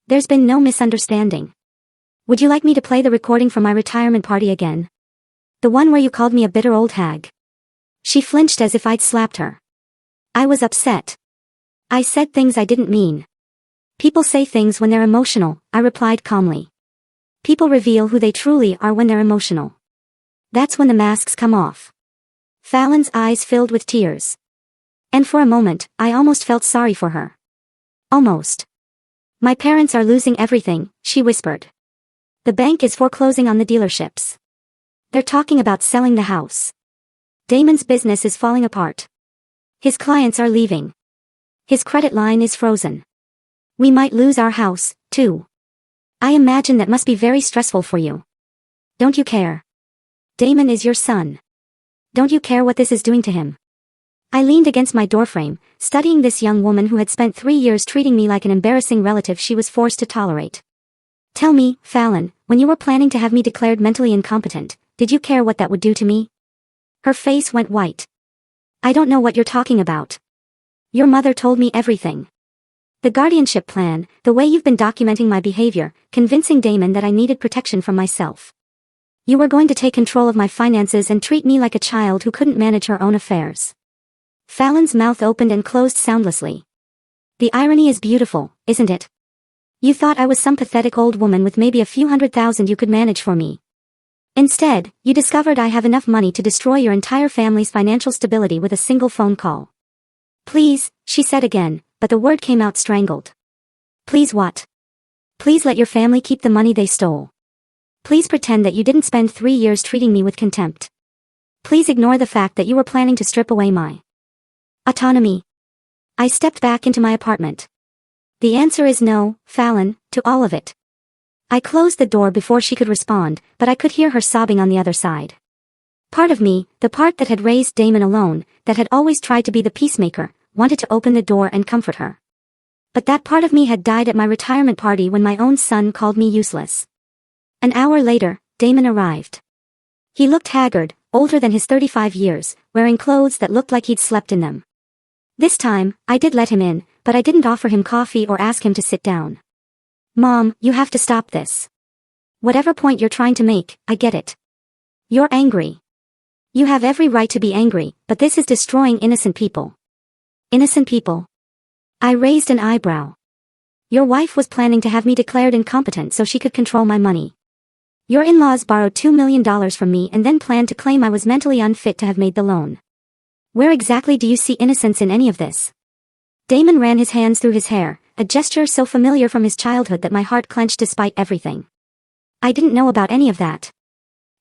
"There's been no misunderstanding. Would you like me to play the recording from my retirement party again? The one where you called me a bitter old hag?" She flinched as if I'd slapped her. I was upset. I said things I didn't mean. "People say things when they're emotional," I replied calmly. "People reveal who they truly are when they're emotional. That's when the masks come off." Fallon's eyes filled with tears. And for a moment, I almost felt sorry for her. Almost. "My parents are losing everything," she whispered. "The bank is foreclosing on the dealerships. They're talking about selling the house. Damon's business is falling apart. His clients are leaving. His credit line is frozen. We might lose our house, too. I imagine that must be very stressful for you. Don't you care? Damon is your son. Don't you care what this is doing to him?" I leaned against my doorframe, studying this young woman who had spent 3 years treating me like an embarrassing relative she was forced to tolerate. "Tell me, Fallon, when you were planning to have me declared mentally incompetent, did you care what that would do to me?" Her face went white. "I don't know what you're talking about. Your mother told me everything. The guardianship plan, the way you've been documenting my behavior, convincing Damon that I needed protection from myself. You were going to take control of my finances and treat me like a child who couldn't manage her own affairs." Fallon's mouth opened and closed soundlessly. "The irony is beautiful, isn't it? You thought I was some pathetic old woman with maybe a few $100,000 you could manage for me. Instead, you discovered I have enough money to destroy your entire family's financial stability with a single phone call." "Please," she said again, but the word came out strangled. "Please what? Please let your family keep the money they stole. Please pretend that you didn't spend 3 years treating me with contempt. Please ignore the fact that you were planning to strip away my autonomy." I stepped back into my apartment. "The answer is no, Fallon, to all of it." I closed the door before she could respond, but I could hear her sobbing on the other side. Part of me, the part that had raised Damon alone, that had always tried to be the peacemaker, wanted to open the door and comfort her. But that part of me had died at my retirement party when my own son called me useless. An hour later, Damon arrived. He looked haggard, older than his 35 years, wearing clothes that looked like he'd slept in them. This time, I did let him in, but I didn't offer him coffee or ask him to sit down. "Mom, you have to stop this. Whatever point you're trying to make, I get it. You're angry. You have every right to be angry, but this is destroying innocent people." "Innocent people?" I raised an eyebrow. "Your wife was planning to have me declared incompetent so she could control my money. Your in-laws borrowed $2 million from me and then planned to claim I was mentally unfit to have made the loan. Where exactly do you see innocence in any of this?" Damon ran his hands through his hair, a gesture so familiar from his childhood that my heart clenched despite everything. "I didn't know about any of that.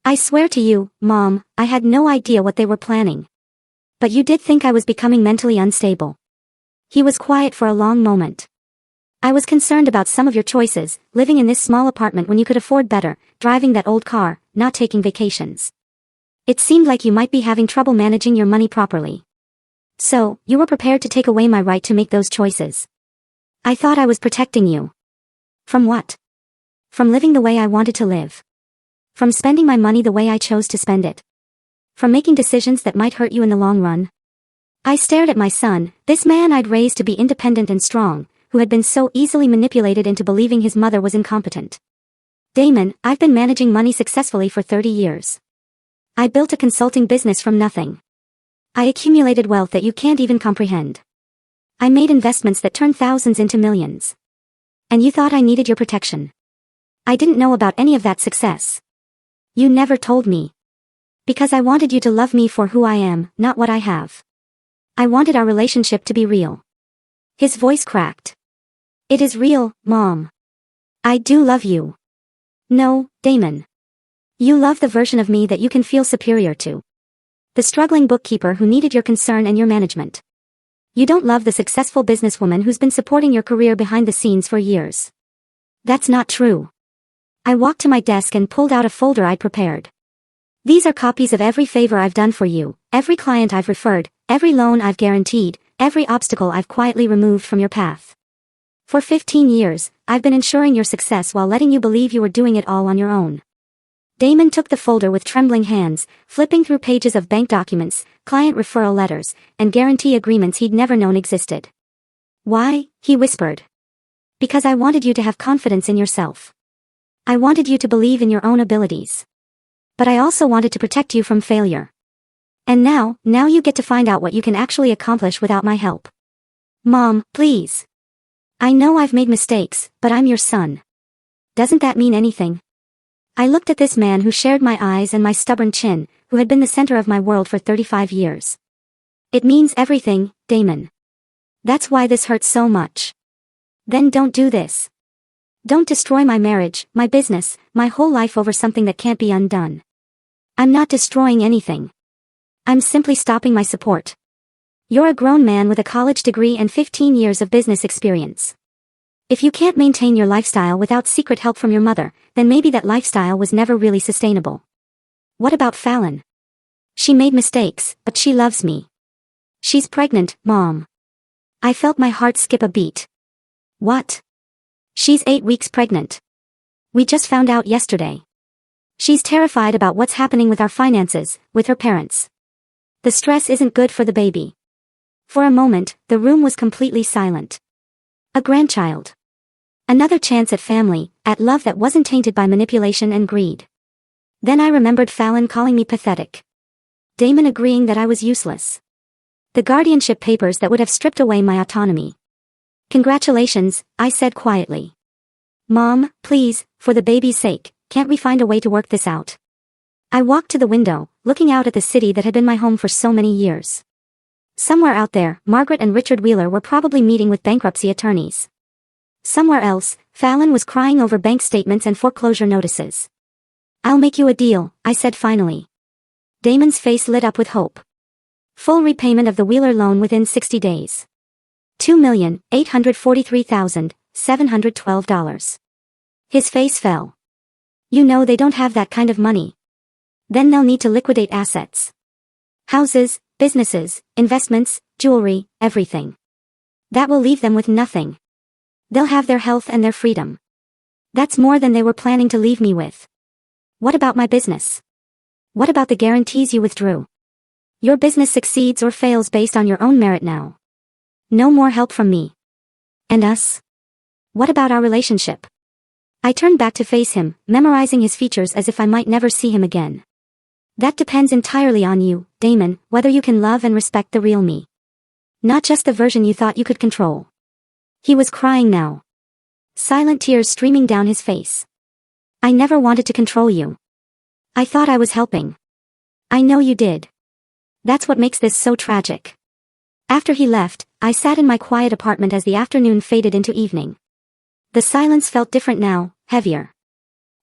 I swear to you, Mom, I had no idea what they were planning. But you did think I was becoming mentally unstable." He was quiet for a long moment. "I was concerned about some of your choices, living in this small apartment when you could afford better, driving that old car, not taking vacations. It seemed like you might be having trouble managing your money properly. So, you were prepared to take away my right to make those choices. I thought I was protecting you. From what? From living the way I wanted to live. From spending my money the way I chose to spend it. From making decisions that might hurt you in the long run." I stared at my son, this man I'd raised to be independent and strong, who had been so easily manipulated into believing his mother was incompetent. "Damon, I've been managing money successfully for 30 years. I built a consulting business from nothing. I accumulated wealth that you can't even comprehend. I made investments that turned thousands into millions. And you thought I needed your protection. I didn't know about any of that success. You never told me. Because I wanted you to love me for who I am, not what I have. I wanted our relationship to be real. His voice cracked. It is real, Mom. I do love you. No, Damon. You love the version of me that you can feel superior to. The struggling bookkeeper who needed your concern and your management. You don't love the successful businesswoman who's been supporting your career behind the scenes for years. That's not true. I walked to my desk and pulled out a folder I'd prepared. These are copies of every favor I've done for you, every client I've referred, every loan I've guaranteed, every obstacle I've quietly removed from your path. For 15 years, I've been ensuring your success while letting you believe you were doing it all on your own. Damon took the folder with trembling hands, flipping through pages of bank documents, client referral letters, and guarantee agreements he'd never known existed. Why? He whispered. Because I wanted you to have confidence in yourself. I wanted you to believe in your own abilities. But I also wanted to protect you from failure. And now you get to find out what you can actually accomplish without my help. Mom, please. I know I've made mistakes, but I'm your son. Doesn't that mean anything? I looked at this man who shared my eyes and my stubborn chin, who had been the center of my world for 35 years. It means everything, Damon. That's why this hurts so much. Then don't do this. Don't destroy my marriage, my business, my whole life over something that can't be undone. I'm not destroying anything. I'm simply stopping my support. You're a grown man with a college degree and 15 years of business experience. If you can't maintain your lifestyle without secret help from your mother, then maybe that lifestyle was never really sustainable. What about Fallon? She made mistakes, but she loves me. She's pregnant, Mom. I felt my heart skip a beat. What? She's 8 weeks pregnant. We just found out yesterday. She's terrified about what's happening with our finances, with her parents. The stress isn't good for the baby. For a moment, the room was completely silent. A grandchild. Another chance at family, at love that wasn't tainted by manipulation and greed. Then I remembered Fallon calling me pathetic. Damon agreeing that I was useless. The guardianship papers that would have stripped away my autonomy. Congratulations, I said quietly. Mom, please, for the baby's sake, can't we find a way to work this out? I walked to the window, looking out at the city that had been my home for so many years. Somewhere out there, Margaret and Richard Wheeler were probably meeting with bankruptcy attorneys. Somewhere else, Fallon was crying over bank statements and foreclosure notices. I'll make you a deal, I said finally. Damon's face lit up with hope. Full repayment of the Wheeler loan within 60 days. $2,843,712. His face fell. You know they don't have that kind of money. Then they'll need to liquidate assets. Houses, businesses, investments, jewelry, everything. That will leave them with nothing. They'll have their health and their freedom. That's more than they were planning to leave me with. What about my business? What about the guarantees you withdrew? Your business succeeds or fails based on your own merit now. No more help from me. And us? What about our relationship? I turned back to face him, memorizing his features as if I might never see him again. That depends entirely on you, Damon, whether you can love and respect the real me. Not just the version you thought you could control. He was crying now. Silent tears streaming down his face. I never wanted to control you. I thought I was helping. I know you did. That's what makes this so tragic. After he left, I sat in my quiet apartment as the afternoon faded into evening. The silence felt different now, heavier.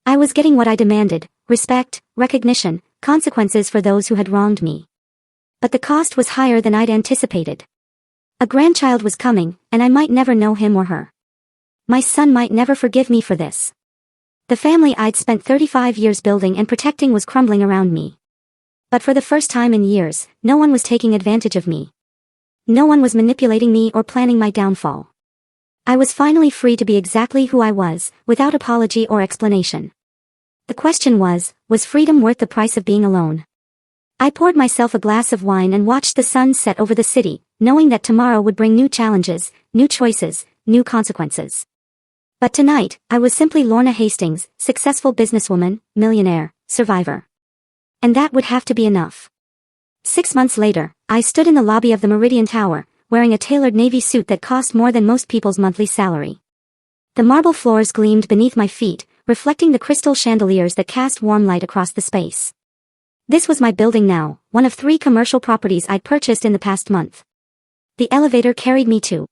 I was getting what I demanded, respect, recognition, consequences for those who had wronged me. But the cost was higher than I'd anticipated. A grandchild was coming, and I might never know him or her. My son might never forgive me for this. The family I'd spent 35 years building and protecting was crumbling around me. But for the first time in years, no one was taking advantage of me. No one was manipulating me or planning my downfall. I was finally free to be exactly who I was, without apology or explanation. The question was freedom worth the price of being alone? I poured myself a glass of wine and watched the sun set over the city, knowing that tomorrow would bring new challenges, new choices, new consequences. But tonight, I was simply Lorna Hastings, successful businesswoman, millionaire, survivor. And that would have to be enough. 6 months later, I stood in the lobby of the Meridian Tower, wearing a tailored navy suit that cost more than most people's monthly salary. The marble floors gleamed beneath my feet, reflecting the crystal chandeliers that cast warm light across the space. This was my building now, one of 3 commercial properties I'd purchased in the past month. The elevator carried me to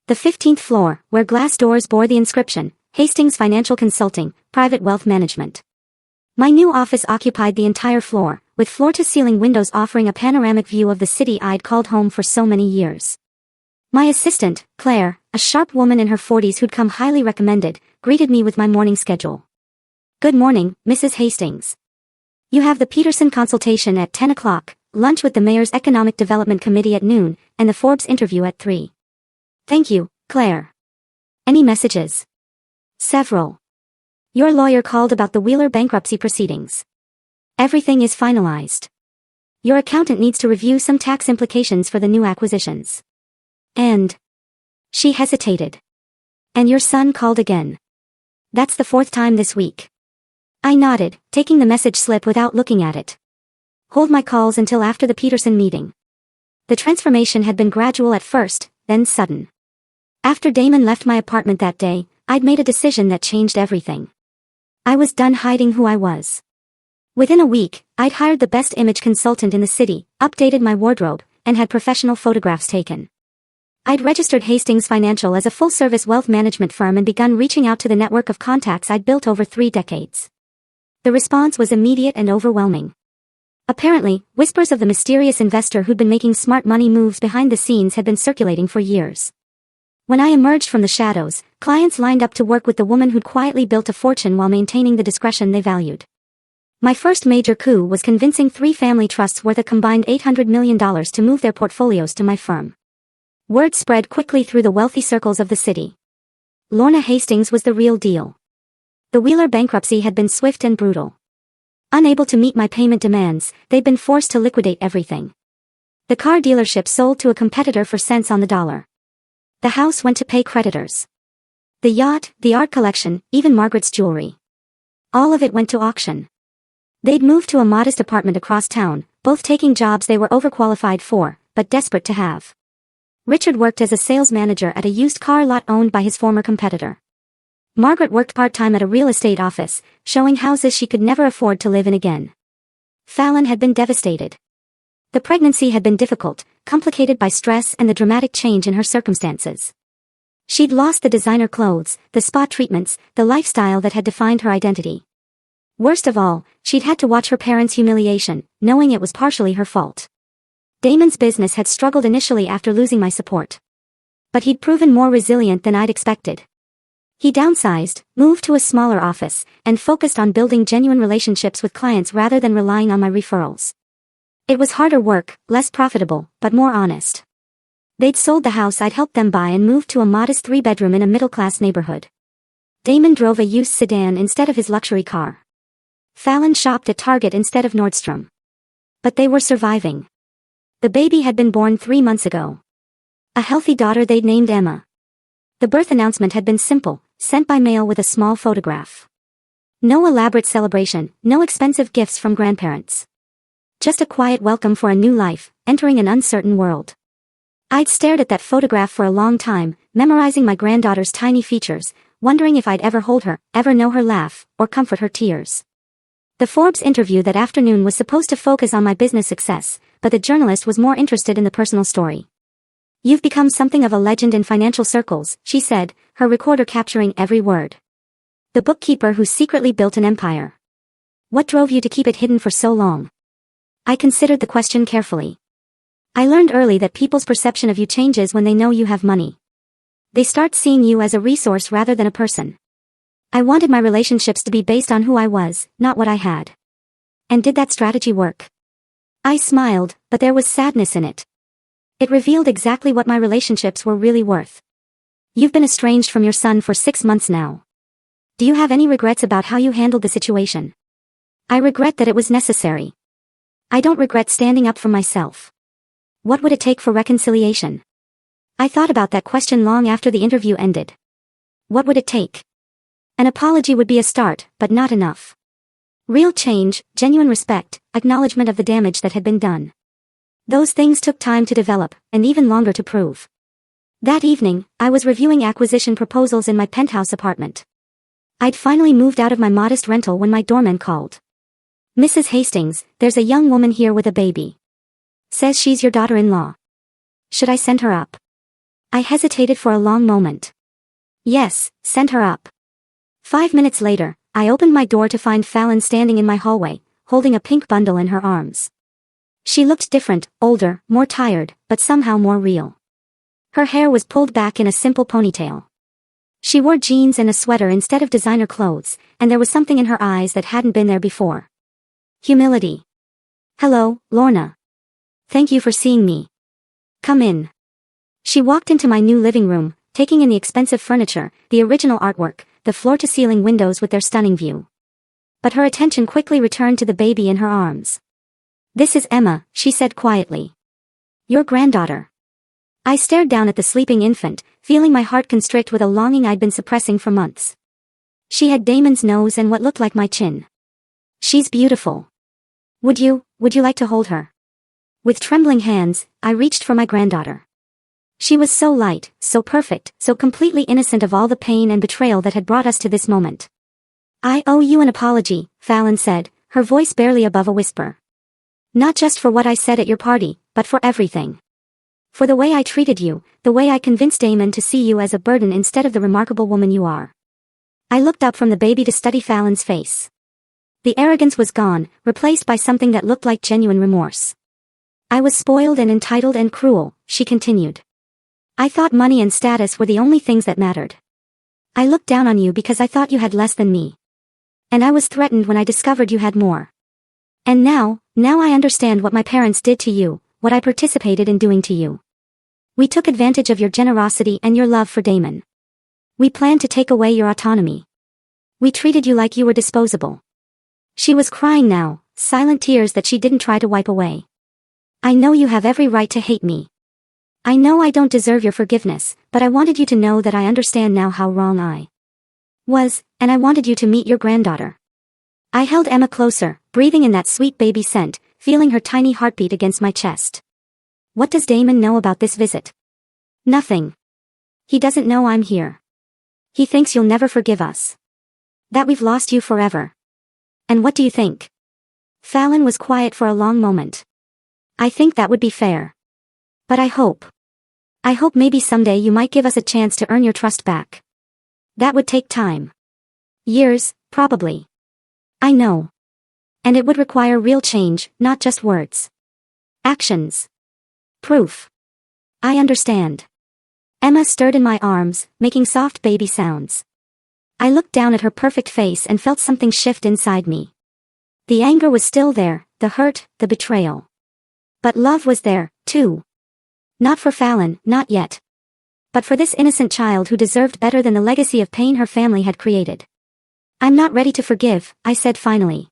the 15th floor, where glass doors bore the inscription, Hastings Financial Consulting, Private Wealth Management. My new office occupied the entire floor, with floor-to-ceiling windows offering a panoramic view of the city I'd called home for so many years. My assistant, Claire, a sharp woman in her 40s who'd come highly recommended, greeted me with my morning schedule. "Good morning, Mrs. Hastings. You have the Peterson consultation at 10 o'clock, lunch with the Mayor's Economic Development Committee at noon, and the Forbes interview at 3. "Thank you, Claire. Any messages?" "Several. Your lawyer called about the Wheeler bankruptcy proceedings. Everything is finalized. Your accountant needs to review some tax implications for the new acquisitions. And..." She hesitated. "And your son called again. That's the 4th time this week." I nodded, taking the message slip without looking at it. "Hold my calls until after the Peterson meeting." The transformation had been gradual at first, then sudden. After Damon left my apartment that day, I'd made a decision that changed everything. I was done hiding who I was. Within a week, I'd hired the best image consultant in the city, updated my wardrobe, and had professional photographs taken. I'd registered Hastings Financial as a full-service wealth management firm and begun reaching out to the network of contacts I'd built over 3 decades. The response was immediate and overwhelming. Apparently, whispers of the mysterious investor who'd been making smart money moves behind the scenes had been circulating for years. When I emerged from the shadows, clients lined up to work with the woman who'd quietly built a fortune while maintaining the discretion they valued. My first major coup was convincing 3 family trusts worth a combined $800 million to move their portfolios to my firm. Word spread quickly through the wealthy circles of the city. Lorna Hastings was the real deal. The Wheeler bankruptcy had been swift and brutal. Unable to meet my payment demands, they'd been forced to liquidate everything. The car dealership sold to a competitor for cents on the dollar. The house went to pay creditors. The yacht, the art collection, even Margaret's jewelry. All of it went to auction. They'd moved to a modest apartment across town, both taking jobs they were overqualified for, but desperate to have. Richard worked as a sales manager at a used car lot owned by his former competitor. Margaret worked part-time at a real estate office, showing houses she could never afford to live in again. Fallon had been devastated. The pregnancy had been difficult, complicated by stress and the dramatic change in her circumstances. She'd lost the designer clothes, the spa treatments, the lifestyle that had defined her identity. Worst of all, she'd had to watch her parents' humiliation, knowing it was partially her fault. Damon's business had struggled initially after losing my support. But he'd proven more resilient than I'd expected. He downsized, moved to a smaller office, and focused on building genuine relationships with clients rather than relying on my referrals. It was harder work, less profitable, but more honest. They'd sold the house I'd helped them buy and moved to a modest 3-bedroom in a middle-class neighborhood. Damon drove a used sedan instead of his luxury car. Fallon shopped at Target instead of Nordstrom. But they were surviving. The baby had been born 3 months ago. A healthy daughter they'd named Emma. The birth announcement had been simple, sent by mail with a small photograph. No elaborate celebration, no expensive gifts from grandparents. Just a quiet welcome for a new life, entering an uncertain world. I'd stared at that photograph for a long time, memorizing my granddaughter's tiny features, wondering if I'd ever hold her, ever know her laugh, or comfort her tears. The Forbes interview that afternoon was supposed to focus on my business success, but the journalist was more interested in the personal story. "You've become something of a legend in financial circles," she said, her recorder capturing every word. "The bookkeeper who secretly built an empire. What drove you to keep it hidden for so long?" I considered the question carefully. I learned early that people's perception of you changes when they know you have money. They start seeing you as a resource rather than a person. I wanted my relationships to be based on who I was, not what I had. And did that strategy work? I smiled, but there was sadness in it. It revealed exactly what my relationships were really worth. "You've been estranged from your son for 6 months now. Do you have any regrets about how you handled the situation?" "I regret that it was necessary. I don't regret standing up for myself." "What would it take for reconciliation?" I thought about that question long after the interview ended. What would it take? An apology would be a start, but not enough. Real change, genuine respect, acknowledgement of the damage that had been done. Those things took time to develop, and even longer to prove. That evening, I was reviewing acquisition proposals in my penthouse apartment. I'd finally moved out of my modest rental when my doorman called. "Mrs. Hastings, there's a young woman here with a baby. Says she's your daughter-in-law. Should I send her up?" I hesitated for a long moment. "Yes, send her up." 5 minutes later, I opened my door to find Fallon standing in my hallway, holding a pink bundle in her arms. She looked different, older, more tired, but somehow more real. Her hair was pulled back in a simple ponytail. She wore jeans and a sweater instead of designer clothes, and there was something in her eyes that hadn't been there before. Humility. "Hello, Lorna. Thank you for seeing me. Come in." She walked into my new living room, taking in the expensive furniture, the original artwork, the floor-to-ceiling windows with their stunning view. But her attention quickly returned to the baby in her arms. "This is Emma," she said quietly. "Your granddaughter." I stared down at the sleeping infant, feeling my heart constrict with a longing I'd been suppressing for months. She had Damon's nose and what looked like my chin. "She's beautiful. Would you like to hold her?" With trembling hands, I reached for my granddaughter. She was so light, so perfect, so completely innocent of all the pain and betrayal that had brought us to this moment. "I owe you an apology," Fallon said, her voice barely above a whisper. "Not just for what I said at your party, but for everything. For the way I treated you, the way I convinced Damon to see you as a burden instead of the remarkable woman you are." I looked up from the baby to study Fallon's face. The arrogance was gone, replaced by something that looked like genuine remorse. "I was spoiled and entitled and cruel," she continued. "I thought money and status were the only things that mattered. I looked down on you because I thought you had less than me. And I was threatened when I discovered you had more. And now I understand what my parents did to you, what I participated in doing to you. We took advantage of your generosity and your love for Damon. We planned to take away your autonomy. We treated you like you were disposable." She was crying now, silent tears that she didn't try to wipe away. "I know you have every right to hate me. I know I don't deserve your forgiveness, but I wanted you to know that I understand now how wrong I was, and I wanted you to meet your granddaughter." I held Emma closer, breathing in that sweet baby scent, feeling her tiny heartbeat against my chest. "What does Damon know about this visit?" "Nothing. He doesn't know I'm here. He thinks you'll never forgive us. That we've lost you forever. And what do you think?" Fallon was quiet for a long moment. "I think that would be fair. But I hope maybe someday you might give us a chance to earn your trust back. That would take time. Years, probably. I know. And it would require real change, not just words. Actions. Proof. I understand." Emma stirred in my arms, making soft baby sounds. I looked down at her perfect face and felt something shift inside me. The anger was still there, the hurt, the betrayal. But love was there, too. Not for Fallon, not yet. But for this innocent child who deserved better than the legacy of pain her family had created. "I'm not ready to forgive," I said finally.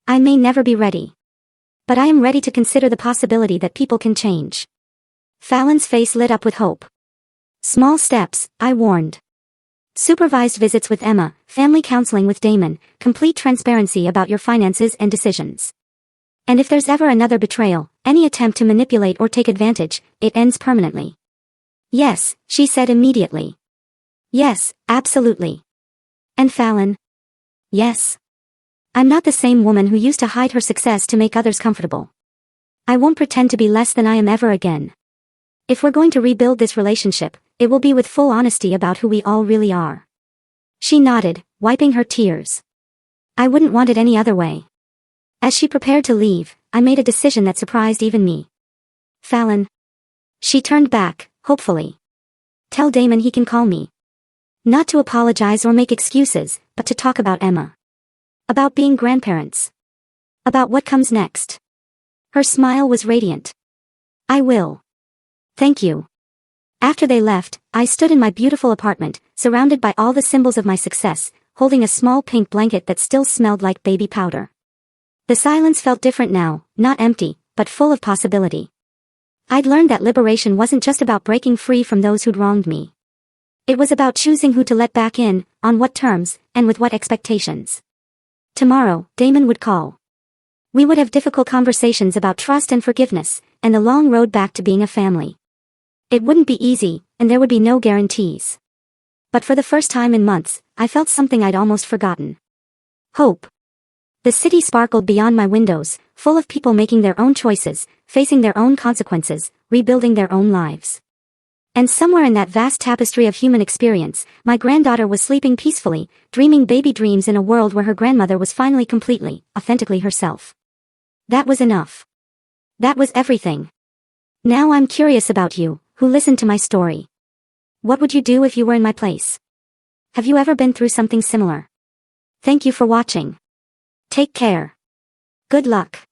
"I may never be ready. But I am ready to consider the possibility that people can change." Fallon's face lit up with hope. "Small steps," I warned. "Supervised visits with Emma, family counseling with Damon, complete transparency about your finances and decisions. And if there's ever another betrayal, any attempt to manipulate or take advantage, it ends permanently." "Yes," she said immediately. "Yes, absolutely." "And Fallon?" "Yes. I'm not the same woman who used to hide her success to make others comfortable. I won't pretend to be less than I am ever again. If we're going to rebuild this relationship, it will be with full honesty about who we all really are." She nodded, wiping her tears. "I wouldn't want it any other way." As she prepared to leave, I made a decision that surprised even me. "Fallon." She turned back, hopefully. "Tell Damon he can call me. Not to apologize or make excuses, but to talk about Emma. About being grandparents. About what comes next." Her smile was radiant. "I will. Thank you." After they left, I stood in my beautiful apartment, surrounded by all the symbols of my success, holding a small pink blanket that still smelled like baby powder. The silence felt different now, not empty, but full of possibility. I'd learned that liberation wasn't just about breaking free from those who'd wronged me. It was about choosing who to let back in, on what terms, and with what expectations. Tomorrow, Damon would call. We would have difficult conversations about trust and forgiveness, and the long road back to being a family. It wouldn't be easy, and there would be no guarantees. But for the first time in months, I felt something I'd almost forgotten. Hope. The city sparkled beyond my windows, full of people making their own choices, facing their own consequences, rebuilding their own lives. And somewhere in that vast tapestry of human experience, my granddaughter was sleeping peacefully, dreaming baby dreams in a world where her grandmother was finally completely, authentically herself. That was enough. That was everything. Now I'm curious about you, who listened to my story. What would you do if you were in my place? Have you ever been through something similar? Thank you for watching. Take care. Good luck.